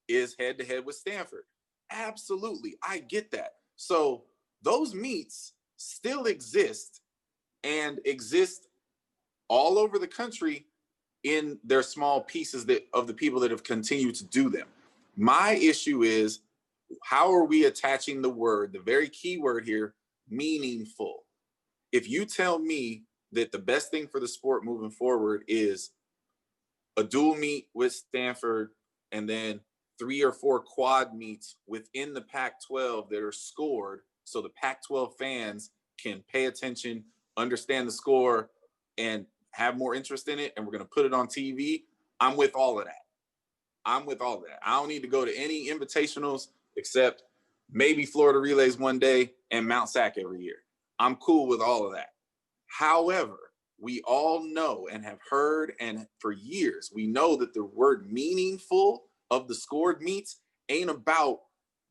is head-to-head with Stanford. Absolutely. I get that. So those meets still exist and exist all over the country in their small pieces of the people that have continued to do them. My issue is, how are we attaching the very key word here, meaningful? If you tell me that the best thing for the sport moving forward is a dual meet with Stanford and then 3 or 4 quad meets within the Pac-12 that are scored so the Pac-12 fans can pay attention, understand the score, and have more interest in it, and we're going to put it on TV, I'm with all of that. I don't need to go to any invitationals except maybe Florida Relays one day and Mount Sac every year. I'm cool with all of that. However, we all know and have heard, and for years, we know that the word meaningful of the scored meets ain't about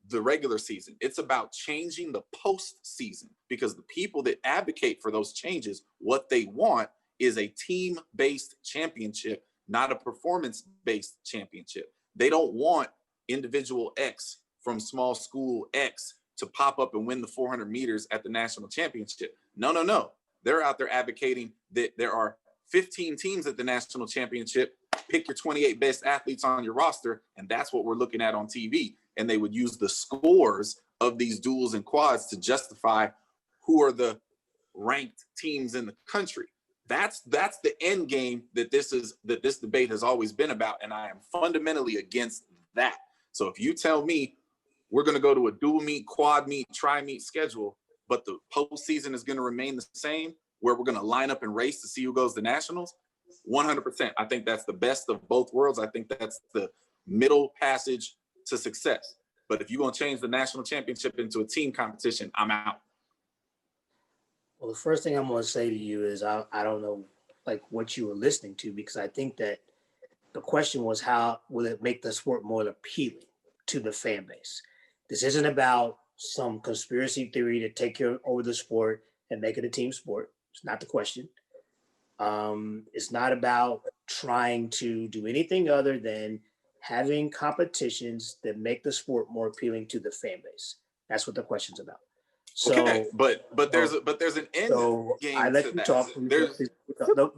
the regular season. It's about changing the postseason, because the people that advocate for those changes, what they want is a team-based championship, not a performance-based championship. They don't want individual X from small school X to pop up and win the 400 meters at the national championship. No. They're out there advocating that there are 15 teams at the national championship. Pick your 28 best athletes on your roster, and that's what we're looking at on TV. And they would use the scores of these duels and quads to justify who are the ranked teams in the country. That's the end game that this debate has always been about, and I am fundamentally against that. So if you tell me we're going to go to a dual meet, quad meet, tri-meet schedule, but the postseason is going to remain the same, where we're going to line up and race to see who goes to nationals, 100%. I think that's the best of both worlds. I think that's the middle passage to success. But if you're going to change the national championship into a team competition, I'm out. Well, the first thing I'm going to say to you is I don't know like what you were listening to, because I think that the question was, how will it make the sport more appealing to the fan base? This isn't about some conspiracy theory to take over the sport and make it a team sport. It's not the question. It's not about trying to do anything other than having competitions that make the sport more appealing to the fan base. That's what the question's about. So, okay, but there's an end game. I let you talk. Hold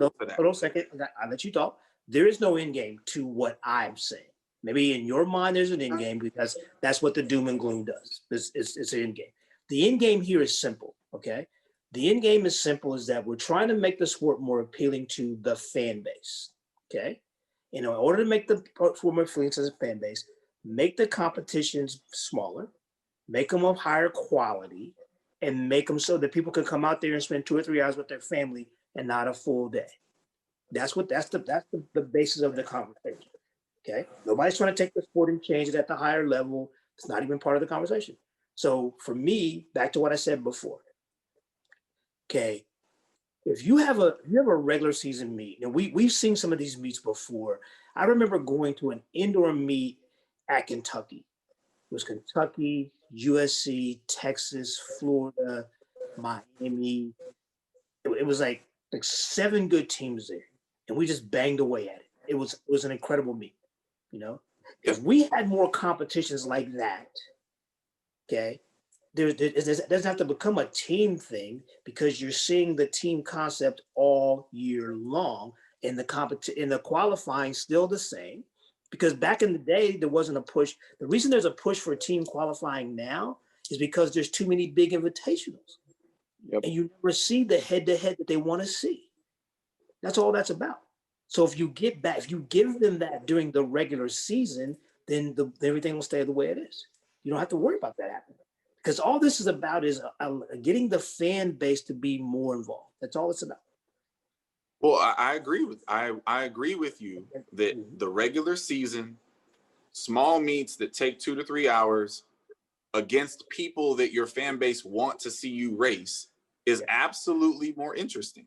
on a second. I let you talk. There is no end game to what I'm saying. Maybe in your mind there's an end game because that's what the doom and gloom does. It's an end game. The end game here is simple, okay? The end game is simple, is that we're trying to make the sport more appealing to the fan base, okay? And in order to make the sport more appealing to the fan base, make the competitions smaller, make them of higher quality, and make them so that people can come out there and spend 2 or 3 hours with their family and not a full day. That's the basis of the conversation. Okay. Nobody's trying to take the sport and change it at the higher level. It's not even part of the conversation. So for me, back to what I said before. Okay. If you have a regular season meet, and we've seen some of these meets before. I remember going to an indoor meet at Kentucky. It was Kentucky, USC, Texas, Florida, Miami. It was like 7 good teams there, and we just banged away at it. It was an incredible meet. You know, if we had more competitions like that, okay, it doesn't have to become a team thing, because you're seeing the team concept all year long, and the qualifying still the same. Because back in the day, there wasn't a push. The reason there's a push for team qualifying now is because there's too many big invitationals, and you never see the head-to-head that they want to see. That's all that's about. So if you give them that during the regular season, then everything will stay the way it is. You don't have to worry about that happening, because all this is about is getting the fan base to be more involved. That's all it's about. Well, I agree with you that the regular season, small meets that take 2 to 3 hours against people that your fan base want to see you race is absolutely more interesting.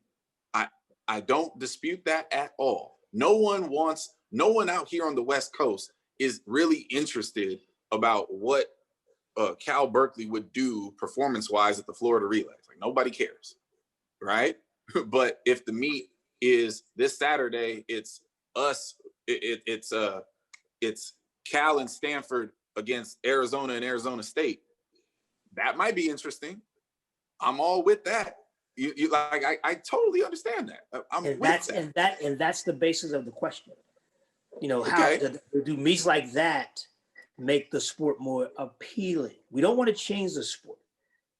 I don't dispute that at all. No one out here on the West Coast is really interested about what Cal Berkeley would do performance-wise at the Florida Relays. Like, nobody cares, right? But if the meet is this Saturday, it's us, it's Cal and Stanford against Arizona and Arizona State. That might be interesting. I'm all with that. You like, I totally understand that. And that's the basis of the question. You know, how do meets like that make the sport more appealing? We don't want to change the sport.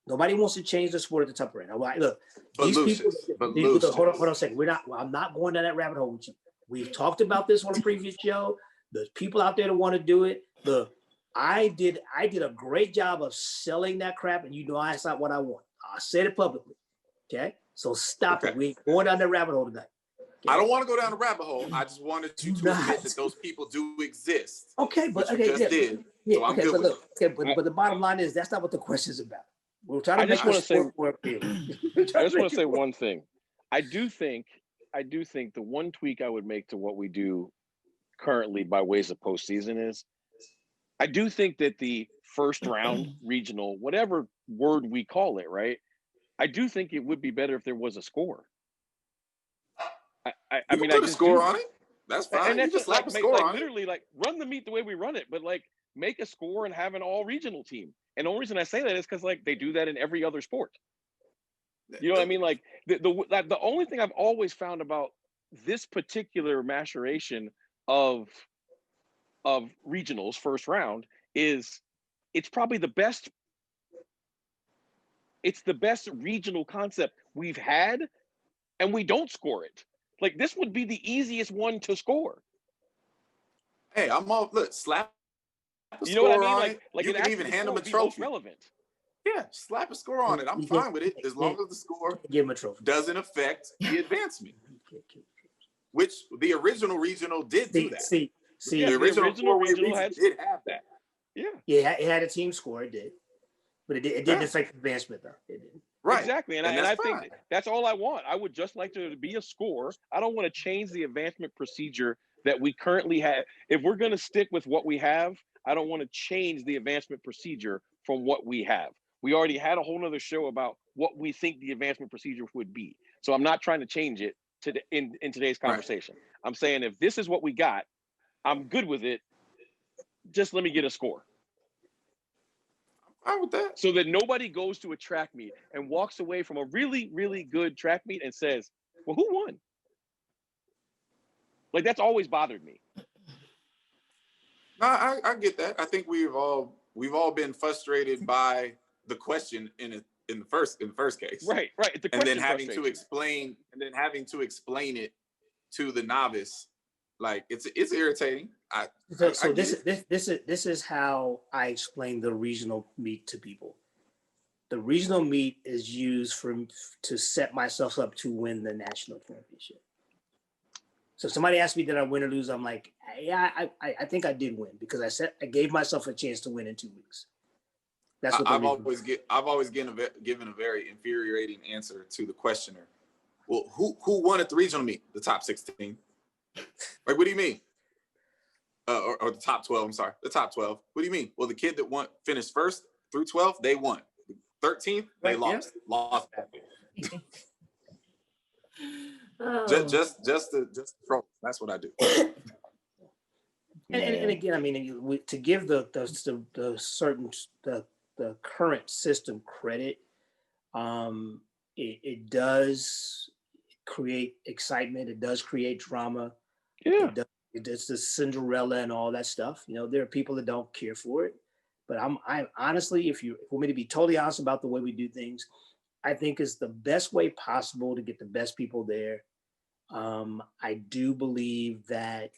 Nobody wants to change the sport at the top right now. Look, hold on a second. I'm not going down that rabbit hole with you. We've talked about this on a previous show. There's people out there that want to do it. Look, I did a great job of selling that crap, and you know that's not what I want. I said it publicly. Okay, so stop it. We ain't going down that rabbit hole tonight. Okay? I don't want to go down the rabbit hole. I just wanted you to admit that those people do exist. Okay, but but the bottom line is that's not what the question is about. We're trying to make the sport more appealing. I just want to say one thing. I do think the one tweak I would make to what we do currently by ways of postseason is, I do think that the first round regional, whatever word we call it, right? I do think it would be better if there was a score. I mean, put a score on it. That's fine. And that's just like, a score on literally, like, run the meet the way we run it, but like make a score and have an all regional team. And the only reason I say that is because like they do that in every other sport. You know what I mean? Like the only thing I've always found about this particular maturation of regionals first round is it's probably the best. It's the best regional concept we've had, and we don't score it. Like, this would be the easiest one to score. Hey, I'm all, look, slap a you know what I score mean? on Like, it. like You it can even hand them a trophy. Relevant. Yeah, slap a score on it. I'm fine with it as long as the score give them a trophy. Doesn't affect the advancement. Which the original regional did do that. See, the original regional did have that. Yeah, it had a team score. It did. But it didn't affect advancement, though. It didn't. Right. Exactly. And I think that's all I want. I would just like to be a score. I don't want to change the advancement procedure that we currently have. If we're going to stick with what we have, I don't want to change the advancement procedure from what we have. We already had a whole nother show about what we think the advancement procedure would be. So I'm not trying to change it in today's conversation. Right. I'm saying if this is what we got, I'm good with it. Just let me get a score. I'm fine with that. So that nobody goes to a track meet and walks away from a really, really good track meet and says, well, who won? Like, that's always bothered me. No, I get that. I think we've all been frustrated by the question in the first case. Right. The and then question having to frustration. explain it to the novice, like it's irritating. This is how I explain the regional meet to people. The regional meet is used to set myself up to win the national championship. So if somebody asks me, did I win or lose? I'm like, yeah, I think I did win because I gave myself a chance to win in 2 weeks. That's what I've always given a very infuriating answer to the questioner. Well, who won at the regional meet? The top 16. Like, what do you mean? Or the top 12? I'm sorry, the top 12. What do you mean? Well, the kid that finished first through 12, they won. 13th, they lost. Yeah. Lost badly. Just to troll. That's what I do. And again, I mean, to give the current system credit, it does create excitement. It does create drama. Yeah. It does the Cinderella and all that stuff. You know, there are people that don't care for it. But I'm honestly, if you want me to be totally honest about the way we do things, I think it's the best way possible to get the best people there. I do believe that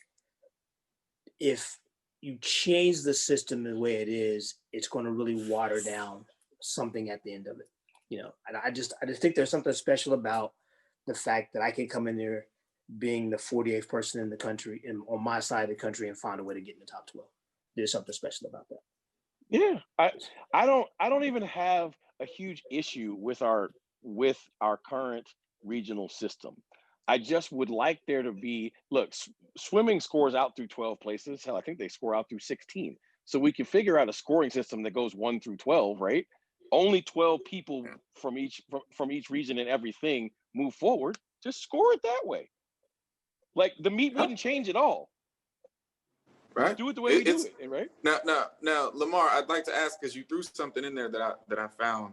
if you change the system the way it is, it's going to really water down something at the end of it. You know, and I just think there's something special about the fact that I can come in there being the 48th person in the country and on my side of the country and find a way to get in the top 12. There's something special about that. Yeah, I don't even have a huge issue with our current regional system. I just would like there to be, look, swimming scores out through 12 places. Hell, I think they score out through 16. So we can figure out a scoring system that goes 1 through 12, right? Only 12 people from each region and everything move forward. Just score it that way. Like the meet wouldn't change at all. Right. Do it the way we do it, right? Now, Lamar, I'd like to ask, because you threw something in there that I found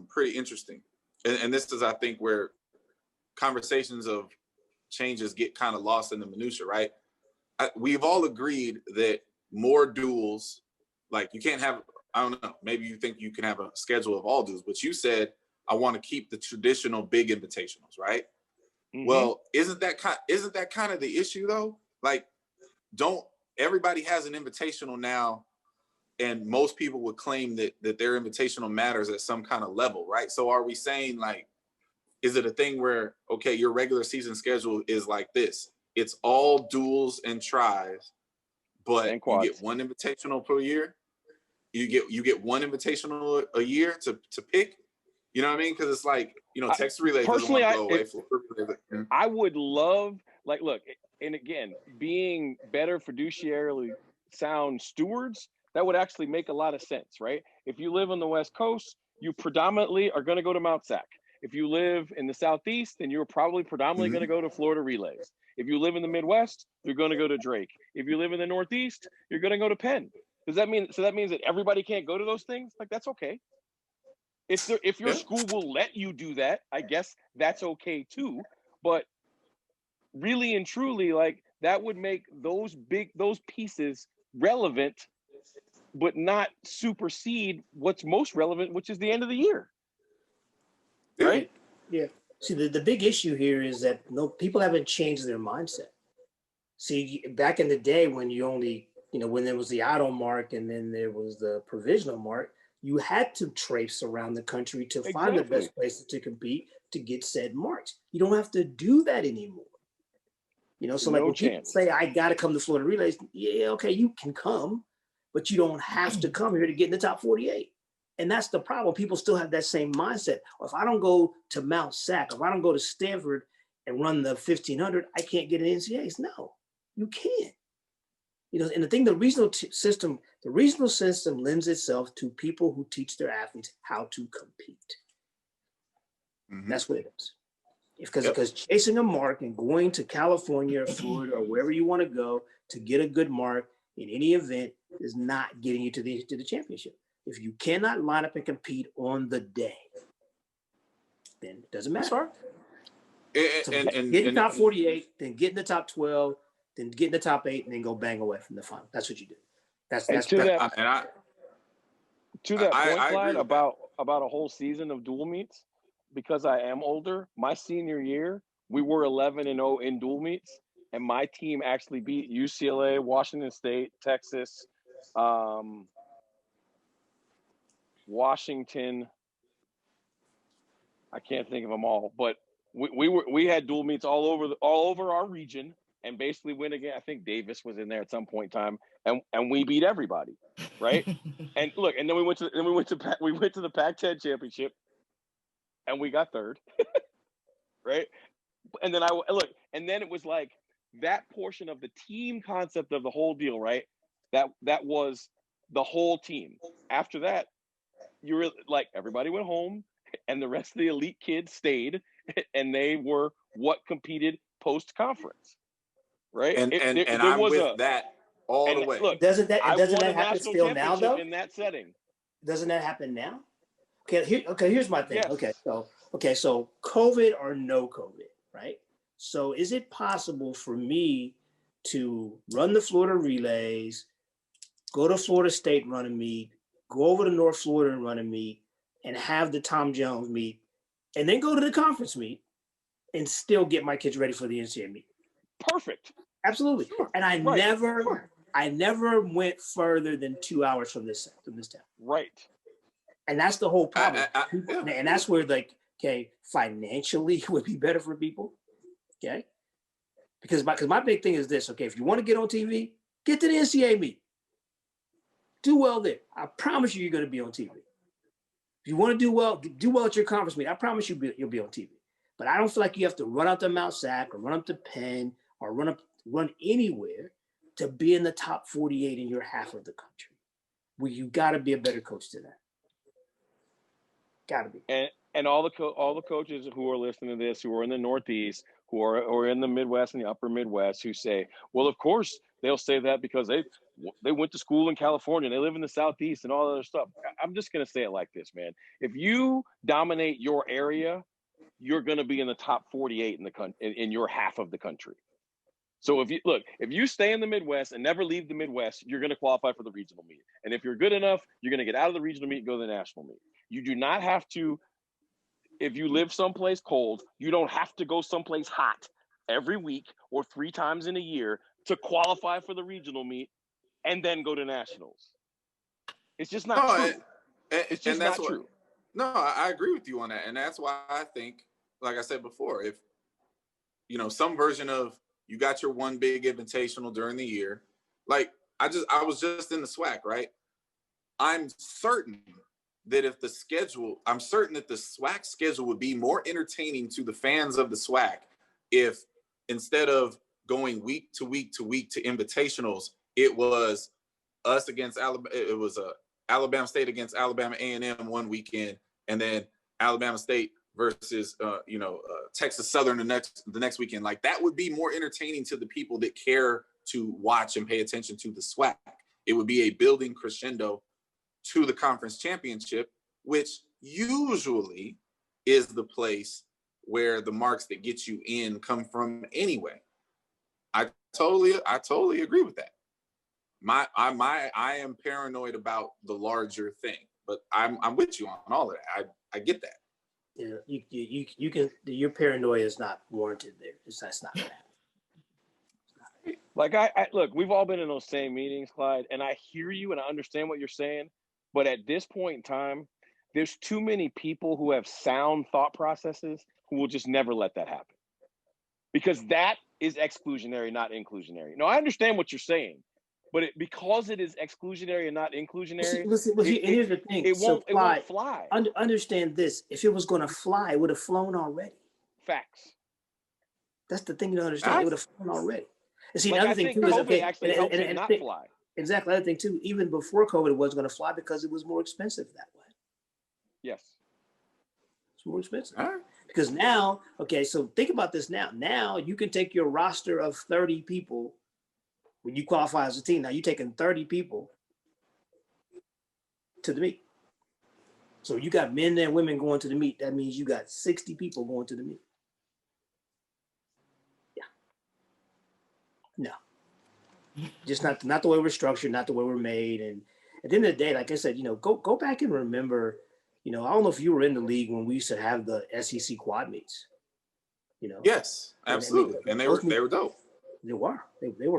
pretty interesting, and this is, I think, where conversations of changes get kind of lost in the minutia, right? We've all agreed that more duels, like you can't have, I don't know, maybe you think you can have a schedule of all duels, but you said I want to keep the traditional big invitationals, right? Mm-hmm. Well, isn't that kind of the issue though? Like, don't everybody has an invitational now, and most people would claim that their invitational matters at some kind of level, right? So are we saying, like, is it a thing where, okay, your regular season schedule is like this, it's all duels and tries, but you get one invitational per year, you get one invitational a year to pick, you know what I mean? Because it's like, you know, Texas Relay doesn't want to go away. I would love, like, look, and again, being better fiduciarily sound stewards, that would actually make a lot of sense, right? If you live on the West Coast, you predominantly are going to go to Mount Sac. If you live in the Southeast, then you're probably predominantly going to go to Florida Relays. If you live in the Midwest, you're going to go to Drake. If you live in the Northeast, you're going to go to Penn. That means that everybody can't go to those things? Like, that's okay. If your school will let you do that, I guess that's okay too. But really and truly, like, that would make those pieces relevant, but not supersede what's most relevant, which is the end of the year. Right? Yeah. See, the big issue here is that people haven't changed their mindset. See, back in the day when you only, you know, when there was the auto mark and then there was the provisional mark, you had to traipse around the country to find the best places to compete to get said marks. You don't have to do that anymore. You know, so like when people say, I got to come to Florida Relays, yeah, okay, you can come, but you don't have to come here to get in the top 48. And that's the problem. People still have that same mindset. Or if I don't go to Mount Sac, if I don't go to Stanford and run the 1500, I can't get an NCAAs. No, you can't. You know, and the thing, the regional system lends itself to people who teach their athletes how to compete. Mm-hmm. That's what it is. Because chasing a mark and going to California or Florida or wherever you want to go to get a good mark in any event is not getting you to the championship. If you cannot line up and compete on the day, then it doesn't matter. And get in the top 48, then get in the top 12, then get in the top 8, and then go bang away from the final. That's what you do. That's And to that point, I Clyde, agree with about a whole season of dual meets, because I am older, my senior year, we were 11-0 in dual meets, and my team actually beat UCLA, Washington State, Texas, Washington. I can't think of them all, but we had dual meets all over our region, and basically went again. I think Davis was in there at some point in time, and we beat everybody, right? And look, and then we went to the Pac-10 championship, and we got third, right? And then and then it was like that portion of the team concept of the whole deal, right? That was the whole team. After that, you were like, everybody went home, and the rest of the elite kids stayed, and they were what competed post-conference, right? And there I'm was with that all the way. Look, Doesn't that I won a happen national still now, championship though? in that setting. Doesn't that happen now? Here's my thing. Yes. So COVID or no COVID, right? So is it possible for me to run the Florida relays, go to Florida State, run a meet, go over to North Florida and run a meet, and have the Tom Jones meet, and then go to the conference meet, and still get my kids ready for the NCAA meet? Perfect. Absolutely. Sure. And I never went further than 2 hours from this town. Right. And that's the whole problem. Yeah. And that's where, like, okay, financially it would be better for people. Okay. Because my big thing is this. Okay, if you want to get on TV, get to the NCAA meet. Do well there. I promise you're going to be on TV. If you want to do well at your conference meet. I promise you'll be on TV. But I don't feel like you have to run out to Mount Sac or run up to Penn or run anywhere to be in the top 48 in your half of the country. Well, you got to be a better coach than that. Got to be. And all the coaches who are listening to this, who are in the Northeast, who are in the Midwest and the Upper Midwest, who say, well, of course they'll say that because they went to school in California, they live in the Southeast, and all that other stuff. I'm just gonna say it like this, man. If you dominate your area, you're gonna be in the top 48 in your half of the country. So if you stay in the Midwest and never leave the Midwest, you're going to qualify for the regional meet. And if you're good enough, you're going to get out of the regional meet and go to the national meet. You do not have to, if you live someplace cold, you don't have to go someplace hot every week or 3 times in a year to qualify for the regional meet and then go to nationals. It's just not true. It's just not true. No, I agree with you on that. And that's why I think, like I said before, if, some version of, you got your one big invitational during the year. Like I was just in the SWAC, right? I'm certain that the SWAC schedule would be more entertaining to the fans of the SWAC if instead of going week to week to week to invitationals, it was us against Alabama. It was Alabama State against Alabama A&M one weekend, and then Alabama State versus Texas Southern the next weekend. Like that would be more entertaining to the people that care to watch and pay attention to the SWAC. It would be a building crescendo to the conference championship, which usually is the place where the marks that get you in come from anyway. I totally agree with that. I am paranoid about the larger thing, but I'm with you on all of that. I get that. Yeah, you can. Your paranoia is not warranted there. That's not gonna happen. Like I look, we've all been in those same meetings, Clyde, and I hear you and I understand what you're saying. But at this point in time, there's too many people who have sound thought processes who will just never let that happen. Because that is exclusionary, not inclusionary. No, I understand what you're saying, but because it is exclusionary and not inclusionary, here's the thing. It won't fly. Understand this. If it was going to fly, it would have flown already. Facts. That's the thing you don't understand. It would have flown already. And see, like, another thing too is COVID actually helped it not fly. Exactly. Other thing too, even before COVID, it wasn't going to fly because it was more expensive that way. Yes. It's more expensive. All right. Because now, okay, so think about this now. Now you can take your roster of 30 people when you qualify as a team. Now you're taking 30 people to the meet. So you got men and women going to the meet. That means you got 60 people going to the meet. Yeah. No. just not the way we're structured, not the way we're made. And at the end of the day, like I said, go back and remember, I don't know if you were in the league when we used to have the SEC quad meets. Yes, absolutely, and they were dope. They were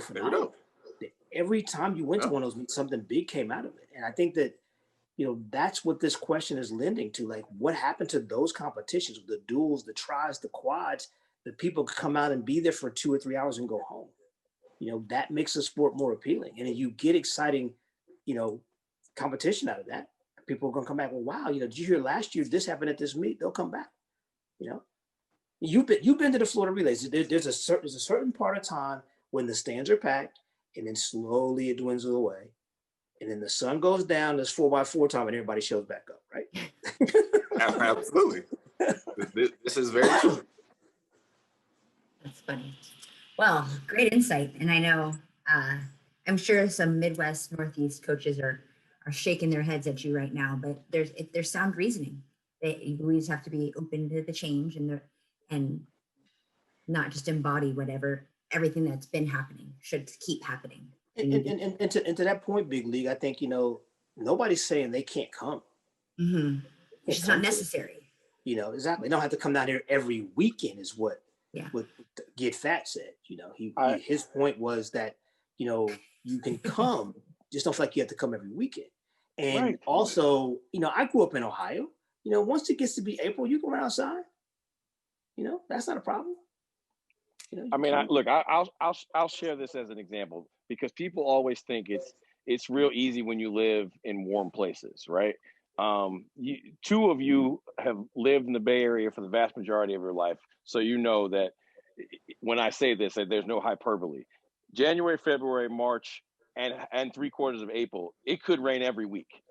phenomenal. They were dope. Every time you went to one of those meets, something big came out of it, and I think that that's what this question is lending to. Like, what happened to those competitions, the duels, the tries, the quads? The people could come out and be there for 2 or 3 hours and go home. That makes the sport more appealing, and you get exciting, competition out of that. People are gonna come back. Well, wow, did you hear last year this happened at this meet? They'll come back. You've been to the Florida relays. There's a certain part of time when the stands are packed, and then slowly it dwindles away, and then the sun goes down. There's 4x4 time, and everybody shows back up. Right? Absolutely. This is very true. That's funny. Well, great insight. And I know, I'm sure some Midwest, Northeast coaches are shaking their heads at you right now, but there's sound reasoning. You always have to be open to the change and not just embody everything that's been happening should keep happening. And to that point, Big League, I think, nobody's saying they can't come. Mm-hmm. It's not necessary. Exactly. They don't have to come down here every weekend is what Get Fat said. His point was that, you can come, just don't feel like you have to come every weekend. And also, I grew up in Ohio. Once it gets to be April, you can run outside. That's not a problem. I'll share this as an example because people always think it's real easy when you live in warm places, right? Two of you have lived in the Bay Area for the vast majority of your life, so you know that when I say this, there's no hyperbole. January, February, March, and 3/4 of April, it could rain every week.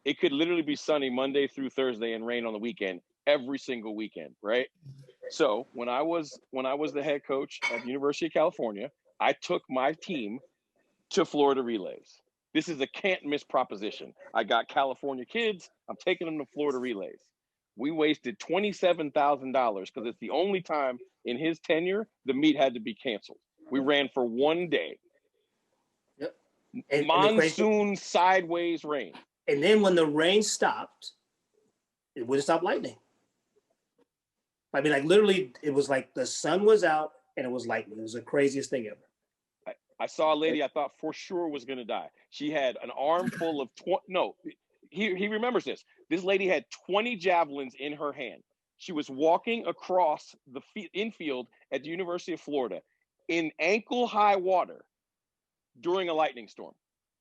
It could literally be sunny Monday through Thursday and rain on the weekend every single weekend, right? So when I was the head coach at the University of California, I took my team to Florida relays. This is a can't miss proposition. I got California kids. I'm taking them to Florida relays. We wasted $27,000 because it's the only time in his tenure the meet had to be canceled. We ran for one day. Yep. Monsoon sideways rain. And then when the rain stopped, it wouldn't stop lightning. I mean, like literally, it was like the sun was out and it was lightning. It was the craziest thing ever. I saw a lady I thought for sure was going to die. She had an arm full of he remembers this. This lady had 20 javelins in her hand. She was walking across the infield at the University of Florida in ankle-high water during a lightning storm.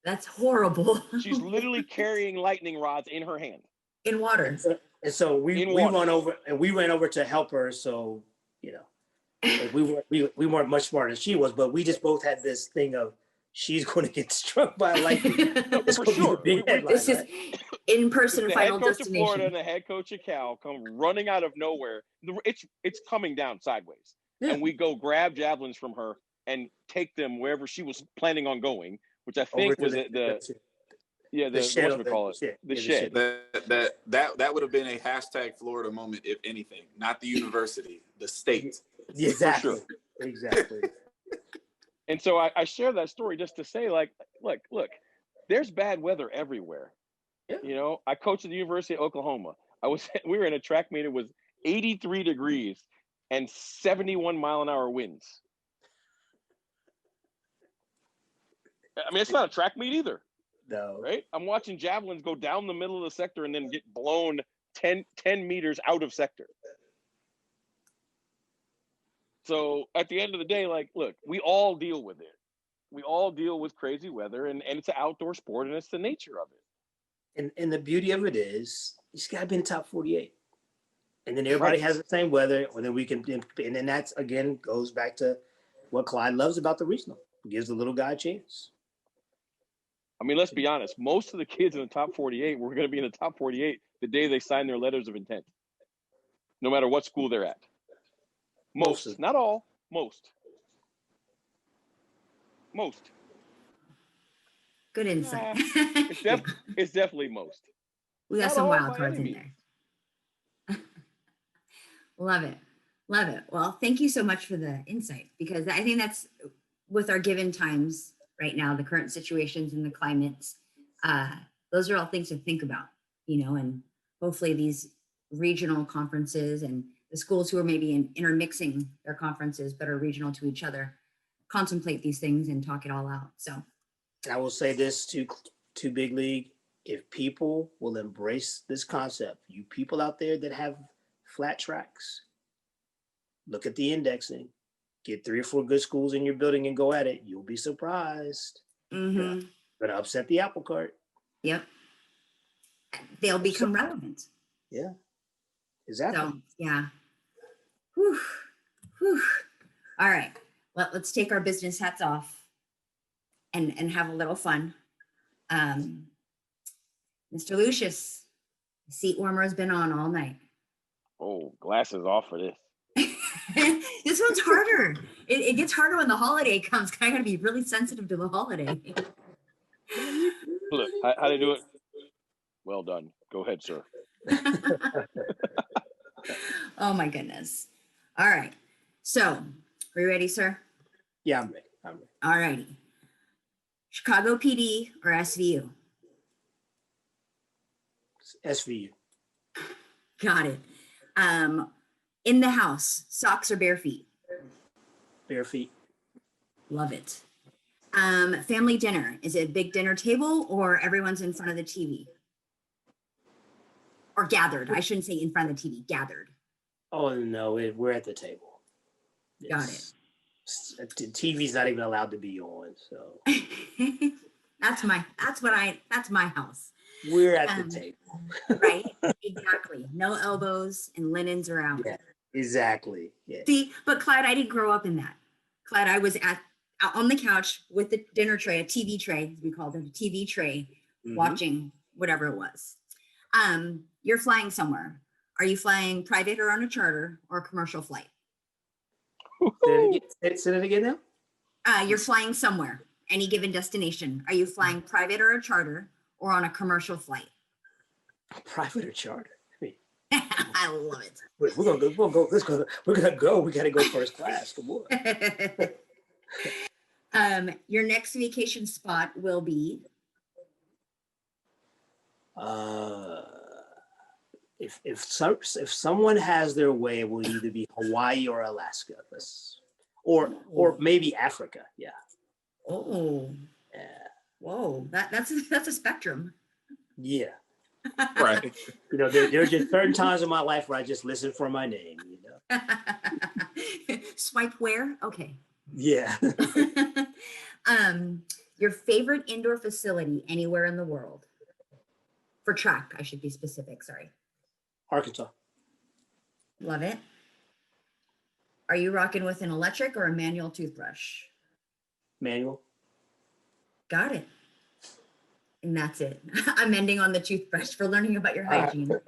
That's horrible. She's literally carrying lightning rods in her hand. In water. And so we ran over to help her. So, we weren't much smarter than she was, but we just both had this thing of she's going to get struck by lightning. For sure. This is in-person Final Destination. The head coach destination. of Florida and the head coach of Cal come running out of nowhere. It's coming down sideways. Yeah. And we go grab javelins from her and take them wherever she was planning on going, which I think was the shed. The shed. That would have been a hashtag Florida moment, if anything. Not the university, the state. Exactly. Sure. Exactly. And so I share that story just to say, like, look, there's bad weather everywhere. Yeah. I coached at the University of Oklahoma. We were in a track meet. It was 83 degrees and 71 mile an hour winds. I mean, it's not a track meet either. No. Right? I'm watching javelins go down the middle of the sector and then get blown 10 meters out of sector. So at the end of the day, like, look, we all deal with it. We all deal with crazy weather, and it's an outdoor sport, and it's the nature of it. And the beauty of it is, you just got to be in the top 48. And then everybody has the same weather, and then we can, and then that's, again, goes back to what Clyde loves about the regional. It gives the little guy a chance. I mean, let's be honest. Most of the kids in the top 48 were going to be in the top 48 the day they signed their letters of intent, no matter what school they're at. Most, not all, most. Good insight. It's definitely most. We got some wild cards in there. Love it. Well, thank you so much for the insight, because I think that's with our given times, right now, the current situations and the climates. Those are all things to think about, and hopefully these regional conferences and the schools who are maybe intermixing their conferences but are regional to each other contemplate these things and talk it all out. So I will say this to Big League: if people will embrace this concept, you people out there that have flat tracks, look at the indexing, get 3 or 4 good schools in your building and go at it. You'll be surprised. mm-hmm. Gonna upset the apple cart. Yep. They'll become relevant. Yeah, exactly. So yeah. Whew. Whew. All right. Well, let's take our business hats off and have a little fun. Mr. Lucious, the seat warmer has been on all night. Oh, glasses off for this. This one's harder. It gets harder when the holiday comes. I gotta be really sensitive to the holiday. Look, how they do it? Well done. Go ahead, sir. Oh my goodness. All right. So, are you ready, sir? Yeah, I'm ready. All righty. Chicago PD or SVU? SVU. Got it. In the house, socks or bare feet? Bare feet. Love it. Family dinner. Is it a big dinner table or everyone's in front of the TV? Or gathered. I shouldn't say in front of the TV, gathered. Oh no, we're at the table. Got it. TV's not even allowed to be on, so that's my house. we're at the table. Right? Exactly. No elbows and linens around. Yeah, exactly. Yeah. See, but Clyde, I didn't grow up in that. Clyde, I was on the couch with the dinner tray, a TV tray, as we called it, a TV tray, watching whatever it was. You're flying somewhere. Are you flying private or on a charter or a commercial flight? Say it again now. You're flying somewhere, any given destination. Are you flying private or a charter or on a commercial flight? Private or charter? I love it. We're gonna go. We're gonna go. We gotta go first class. Come on. Your next vacation spot will be. If someone has their way, it will either be Hawaii or Alaska. Or maybe Africa. Yeah. Oh. Yeah. Whoa. That's a spectrum. Yeah. Right. There are just certain times in my life where I just listen for my name. Swipe where? Okay. Yeah. Your favorite indoor facility anywhere in the world? For track, I should be specific, sorry. Arkansas. Love it. Are you rocking with an electric or a manual toothbrush? Manual. Got it. And that's it. I'm ending on the toothbrush for learning about your hygiene.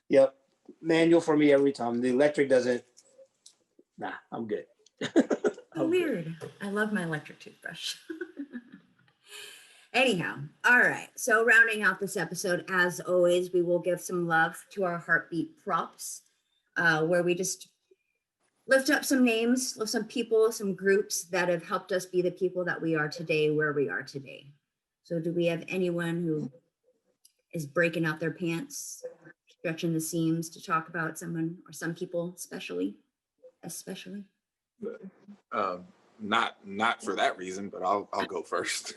Yep. Manual for me every time. The electric doesn't. Nah, I'm good. Weird. I love my electric toothbrush. Anyhow, all right. So rounding out this episode, as always, we will give some love to our heartbeat props, where we just lift up some names, lift some people, some groups that have helped us be the people that we are today, where we are today. So do we have anyone who is breaking out their pants, stretching the seams to talk about someone or some people especially? Not for that reason, but I'll go first.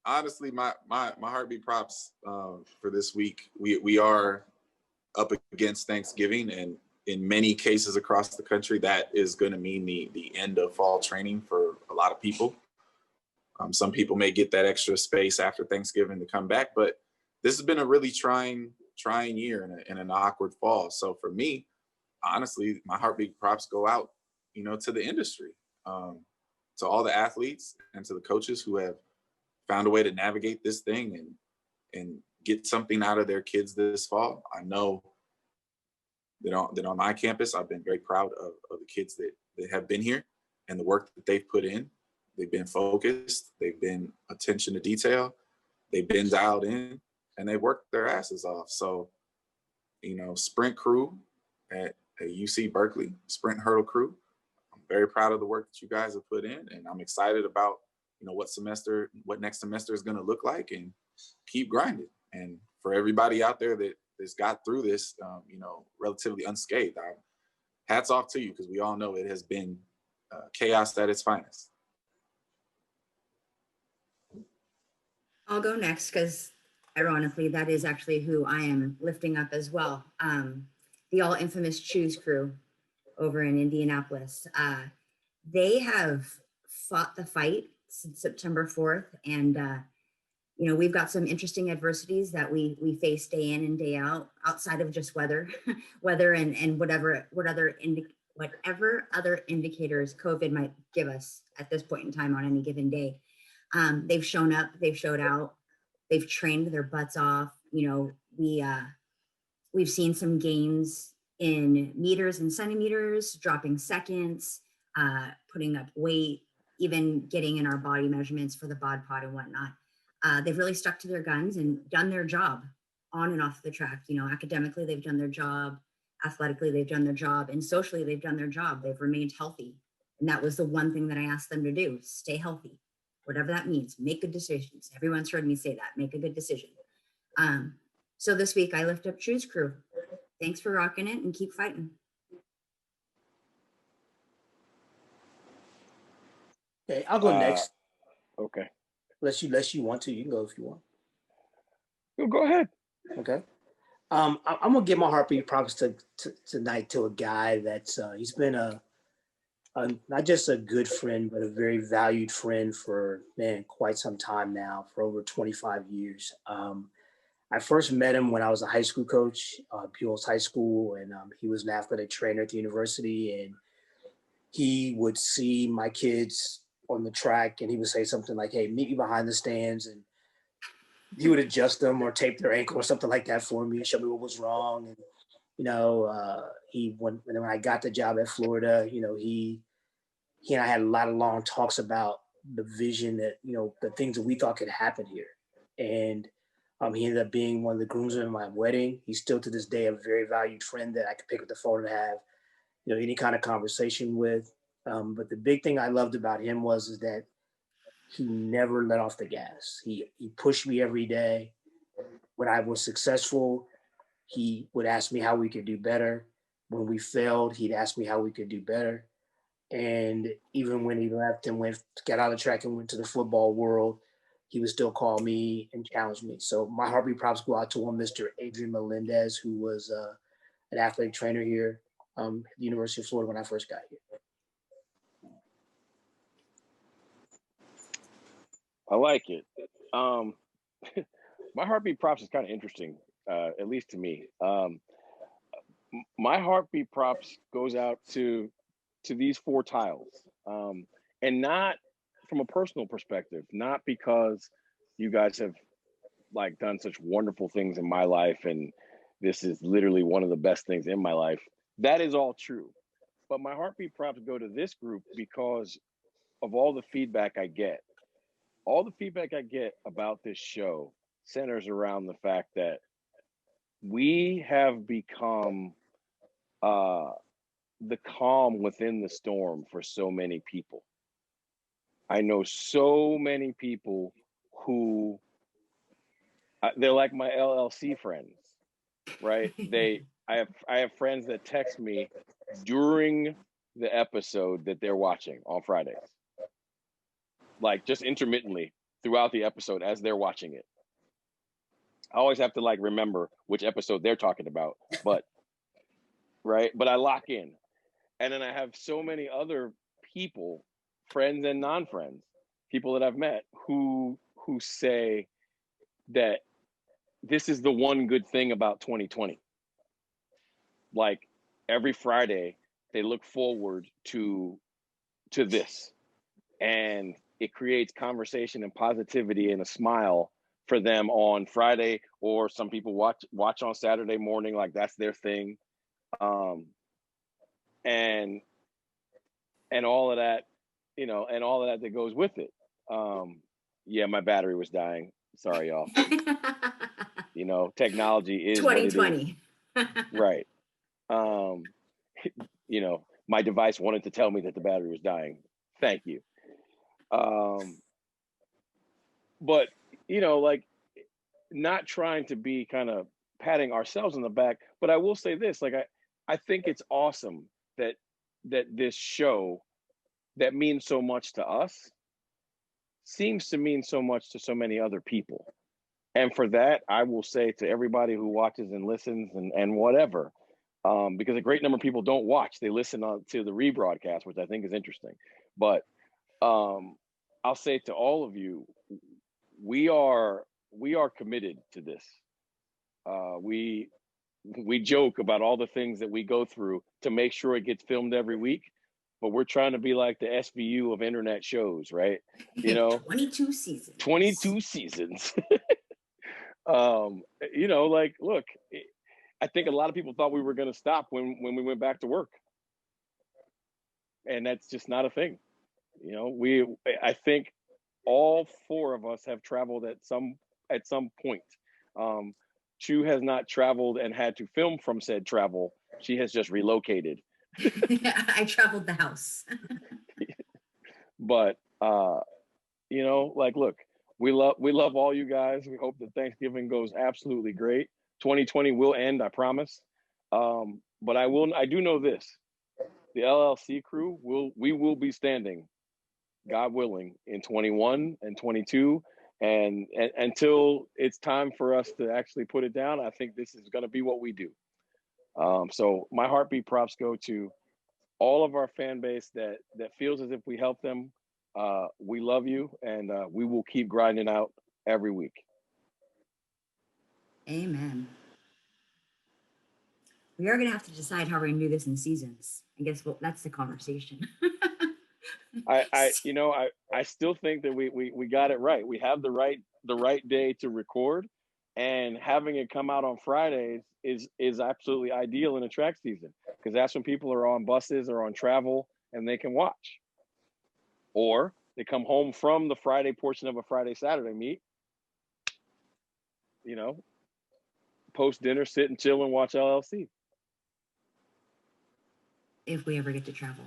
Honestly, my heartbeat props for this week. We are up against Thanksgiving, and in many cases across the country, that is going to mean the end of fall training for a lot of people. Some people may get that extra space after Thanksgiving to come back, but this has been a really trying year and an awkward fall. So for me, honestly, my heartbeat props go out, to the industry, to all the athletes and to the coaches who have found a way to navigate this thing and get something out of their kids this fall. I know that on my campus, I've been very proud of the kids that have been here and the work that they've put in. They've been focused. They've been attention to detail. They've been dialed in, and they worked their asses off. So, sprint crew a UC Berkeley sprint hurdle crew. I'm very proud of the work that you guys have put in, and I'm excited about, you know, what next semester is going to look like, and keep grinding. And for everybody out there that's got through this, you know, relatively unscathed, hats off to you, because we all know it has been chaos at its finest. I'll go next because ironically, that is actually who I am lifting up as well. The all infamous Choose crew over in Indianapolis. They have fought the fight since September 4th. And, you know, we've got some interesting adversities that we face day in and day out, outside of just weather and whatever other indicators COVID might give us at this point in time on any given day. They've shown up, they've showed out, they've trained their butts off. You know, we've seen some gains in meters and centimeters, dropping seconds, putting up weight, even getting in our body measurements for the bod pod and whatnot. They've really stuck to their guns and done their job on and off the track. You know, academically, they've done their job. Athletically, they've done their job. And socially, they've done their job. They've remained healthy. And that was the one thing that I asked them to do: stay healthy, whatever that means. Make good decisions. Everyone's heard me say that. Make a good decision. So this week, I lift up Choose Crew. Thanks for rocking it, and keep fighting. Okay, I'll go next. Okay. Unless you want to, you can go if you want. Go ahead. Okay. I'm gonna give my heartbeat props tonight to a guy that's he's been a not just a good friend, but a very valued friend for, man, quite some time now, for over 25 years. I first met him when I was a high school coach, Buell's High School, and he was an athletic trainer at the university, and he would see my kids on the track, and he would say something like, "Hey, meet me behind the stands," and he would adjust them or tape their ankle or something like that for me and show me what was wrong. And, you know, when I got the job at Florida, you know, he and I had a lot of long talks about the vision that, you know, the things that we thought could happen here. And he ended up being one of the groomsmen in my wedding. He's still to this day a very valued friend that I could pick up the phone and have, you know, any kind of conversation with. But the big thing I loved about him is that he never let off the gas. He pushed me every day. When I was successful, he would ask me how we could do better. When we failed, he'd ask me how we could do better. And even when he left and got out of the track and went to the football world, he would still call me and challenge me. So my heartbeat props go out to one Mr. Adrian Melendez, who was an athletic trainer here at the University of Florida when I first got here. I like it. My heartbeat props is kind of interesting, at least to me. My heartbeat props goes out to these four tiles, and not from a personal perspective, not because you guys have like done such wonderful things in my life, and this is literally one of the best things in my life. That is all true. But my heartbeat props go to this group because of all the feedback I get. All the feedback I get about this show centers around the fact that we have become the calm within the storm for so many people. I know so many people who they're like my LLC friends, right? I have friends that text me during the episode that they're watching on Fridays, like just intermittently throughout the episode as they're watching it. I always have to like remember which episode they're talking about, but right. But I lock in. And then I have so many other people, friends and non-friends, people that I've met who say that this is the one good thing about 2020. Like every Friday, they look forward to this, and it creates conversation and positivity and a smile for them on Friday, or some people watch on Saturday morning, like that's their thing. And all of that, you know, and all of that goes with it. Yeah, my battery was dying. Sorry, y'all. You know, technology is 2020. Right. you know, my device wanted to tell me that the battery was dying. Thank you. But, you know, like, not trying to be kind of patting ourselves on the back, but I will say this, like, I think it's awesome that this show that means so much to us seems to mean so much to so many other people. And for that, I will say to everybody who watches and listens and whatever, because a great number of people don't watch, they listen to the rebroadcast, which I think is interesting. But I'll say to all of you, we are committed to this. We joke about all the things that we go through to make sure it gets filmed every week, but we're trying to be like the SVU of internet shows, right? You know, 22 seasons. 22 seasons. You know, like, look, I think a lot of people thought we were going to stop when we went back to work, and that's just not a thing. You know, I think all four of us have traveled at some point. Chu has not traveled and had to film from said travel. She has just relocated. I traveled the house. But you know, like, look, we love all you guys. We hope that Thanksgiving goes absolutely great. 2020 will end, I promise. But I do know this: the LLC crew we will be standing, God willing, in 21 and 22, and until it's time for us to actually put it down. I think this is going to be what we do. So my heartbeat props go to all of our fan base that feels as if we help them. We love you, and we will keep grinding out every week. Amen. We are going to have to decide how we're going to do this in seasons. I guess that's the conversation. I still think that we got it right. We have the right day to record, and having it come out on Fridays is absolutely ideal in a track season, because that's when people are on buses or on travel and they can watch. Or they come home from the Friday portion of a Friday-Saturday meet, you know, post dinner, sit and chill and watch LLC. If we ever get to travel.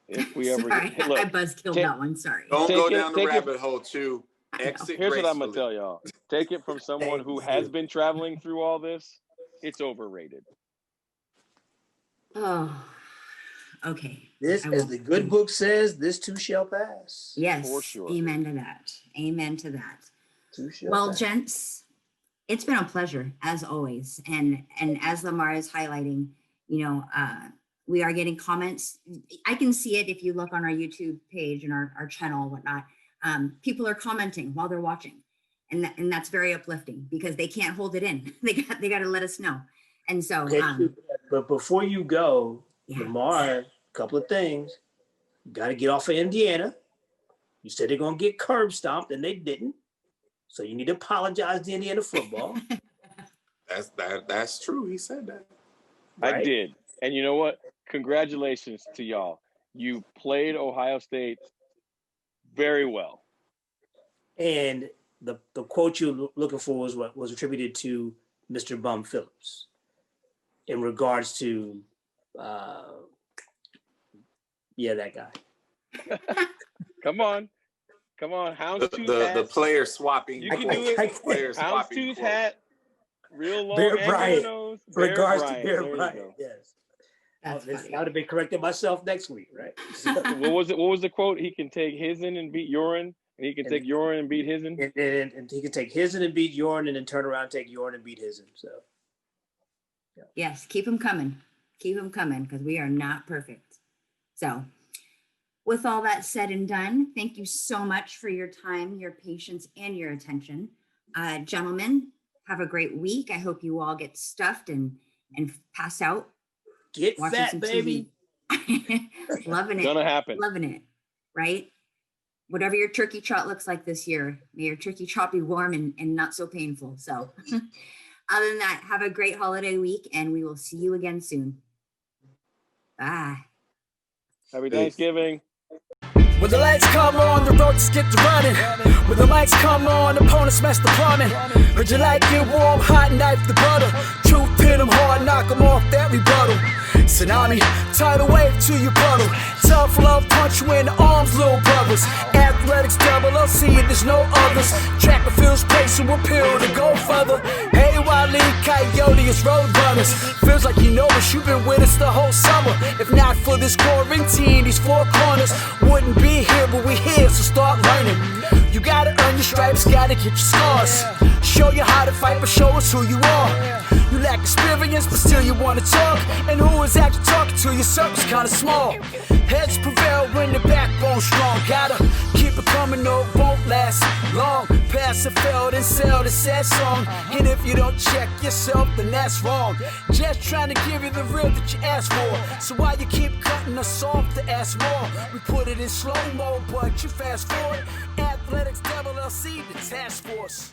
If we ever sorry, get, look, I buzzkilled that one. Sorry. Don't go down the rabbit hole, too. Exit Here's what I'm gracefully. gonna tell y'all. Take it from someone who has been traveling through all this. It's overrated. Oh, okay. This, as the good book says, this too shall pass. Yes, For sure. Amen to that. Amen to that. Too shall Well, pass. gents, it's been a pleasure as always. And as Lamar is highlighting, you know, we are getting comments. I can see it if you look on our YouTube page and our channel and whatnot. People are commenting while they're watching, and that's very uplifting, because they can't hold it in. They got to let us know. And so, But before you go, yeah. Lamar, a couple of things. You got to get off of Indiana. You said they're going to get curb stomped, and they didn't. So you need to apologize to Indiana football. That's true. He said that. Right? I did. And you know what? Congratulations to y'all. You played Ohio State very well. And the quote you're looking for was what was attributed to Mr. Bum Phillips in regards to, that guy. Come on. Houndstooth The player swapping. You can do it. Player swapping. Houndstooth hat, real long Bear and Bryant. nose. Regards to There Bear you Bryant. go. Yes. That's I funny. would have been correcting myself next week, right? What was it? What was the quote? He can take his in and beat Yorin, and he can take Yorin and beat his in. And he can take his and beat Yorin, and then turn around and take Yorin and beat his in. So, yeah. Yes, keep them coming. Keep them coming, because we are not perfect. So, with all that said and done, thank you so much for your time, your patience, and your attention. Gentlemen, have a great week. I hope you all get stuffed and pass out. Get fat, baby. Loving it. Gonna happen. Loving it. Right? Whatever your turkey trot looks like this year, may your turkey trot be warm and not so painful. So other than that, have a great holiday week, and we will see you again soon. Bye. Happy Thanksgiving. When the lights come on, the roaches get to running. When the mics come on, opponents mess the plumbing. Heard you like it warm, hot, knife the butter. Truth hit 'em hard, knock 'em off that rebuttal. Tsunami, tidal wave to your puddle. Tough love, punch you in the arms, little brothers. Athletics, LLC, there's no others. Track and field's pacing with pill to go further. Hey, Wally, Coyote, it's road runners. Feels like you know us, you've been with us the whole summer. If not for this quarantine, these four corners wouldn't be here, but we here, so start learning. You gotta earn your stripes, gotta get your scars. Show you how to fight, but show us who you are. You lack experience, but still you wanna talk. And who is actually talking to you? Circle's kinda small. Heads prevail when the backbone's strong. Gotta keep it coming, no, it won't last long. Pass and fail, then sell the sad song. And if you don't check yourself, then that's wrong. Just trying to give you the real that you asked for. So why you keep cutting us off to ask more? We put it in slow-mo, but you fast forward. Athletics, LLC, the task force.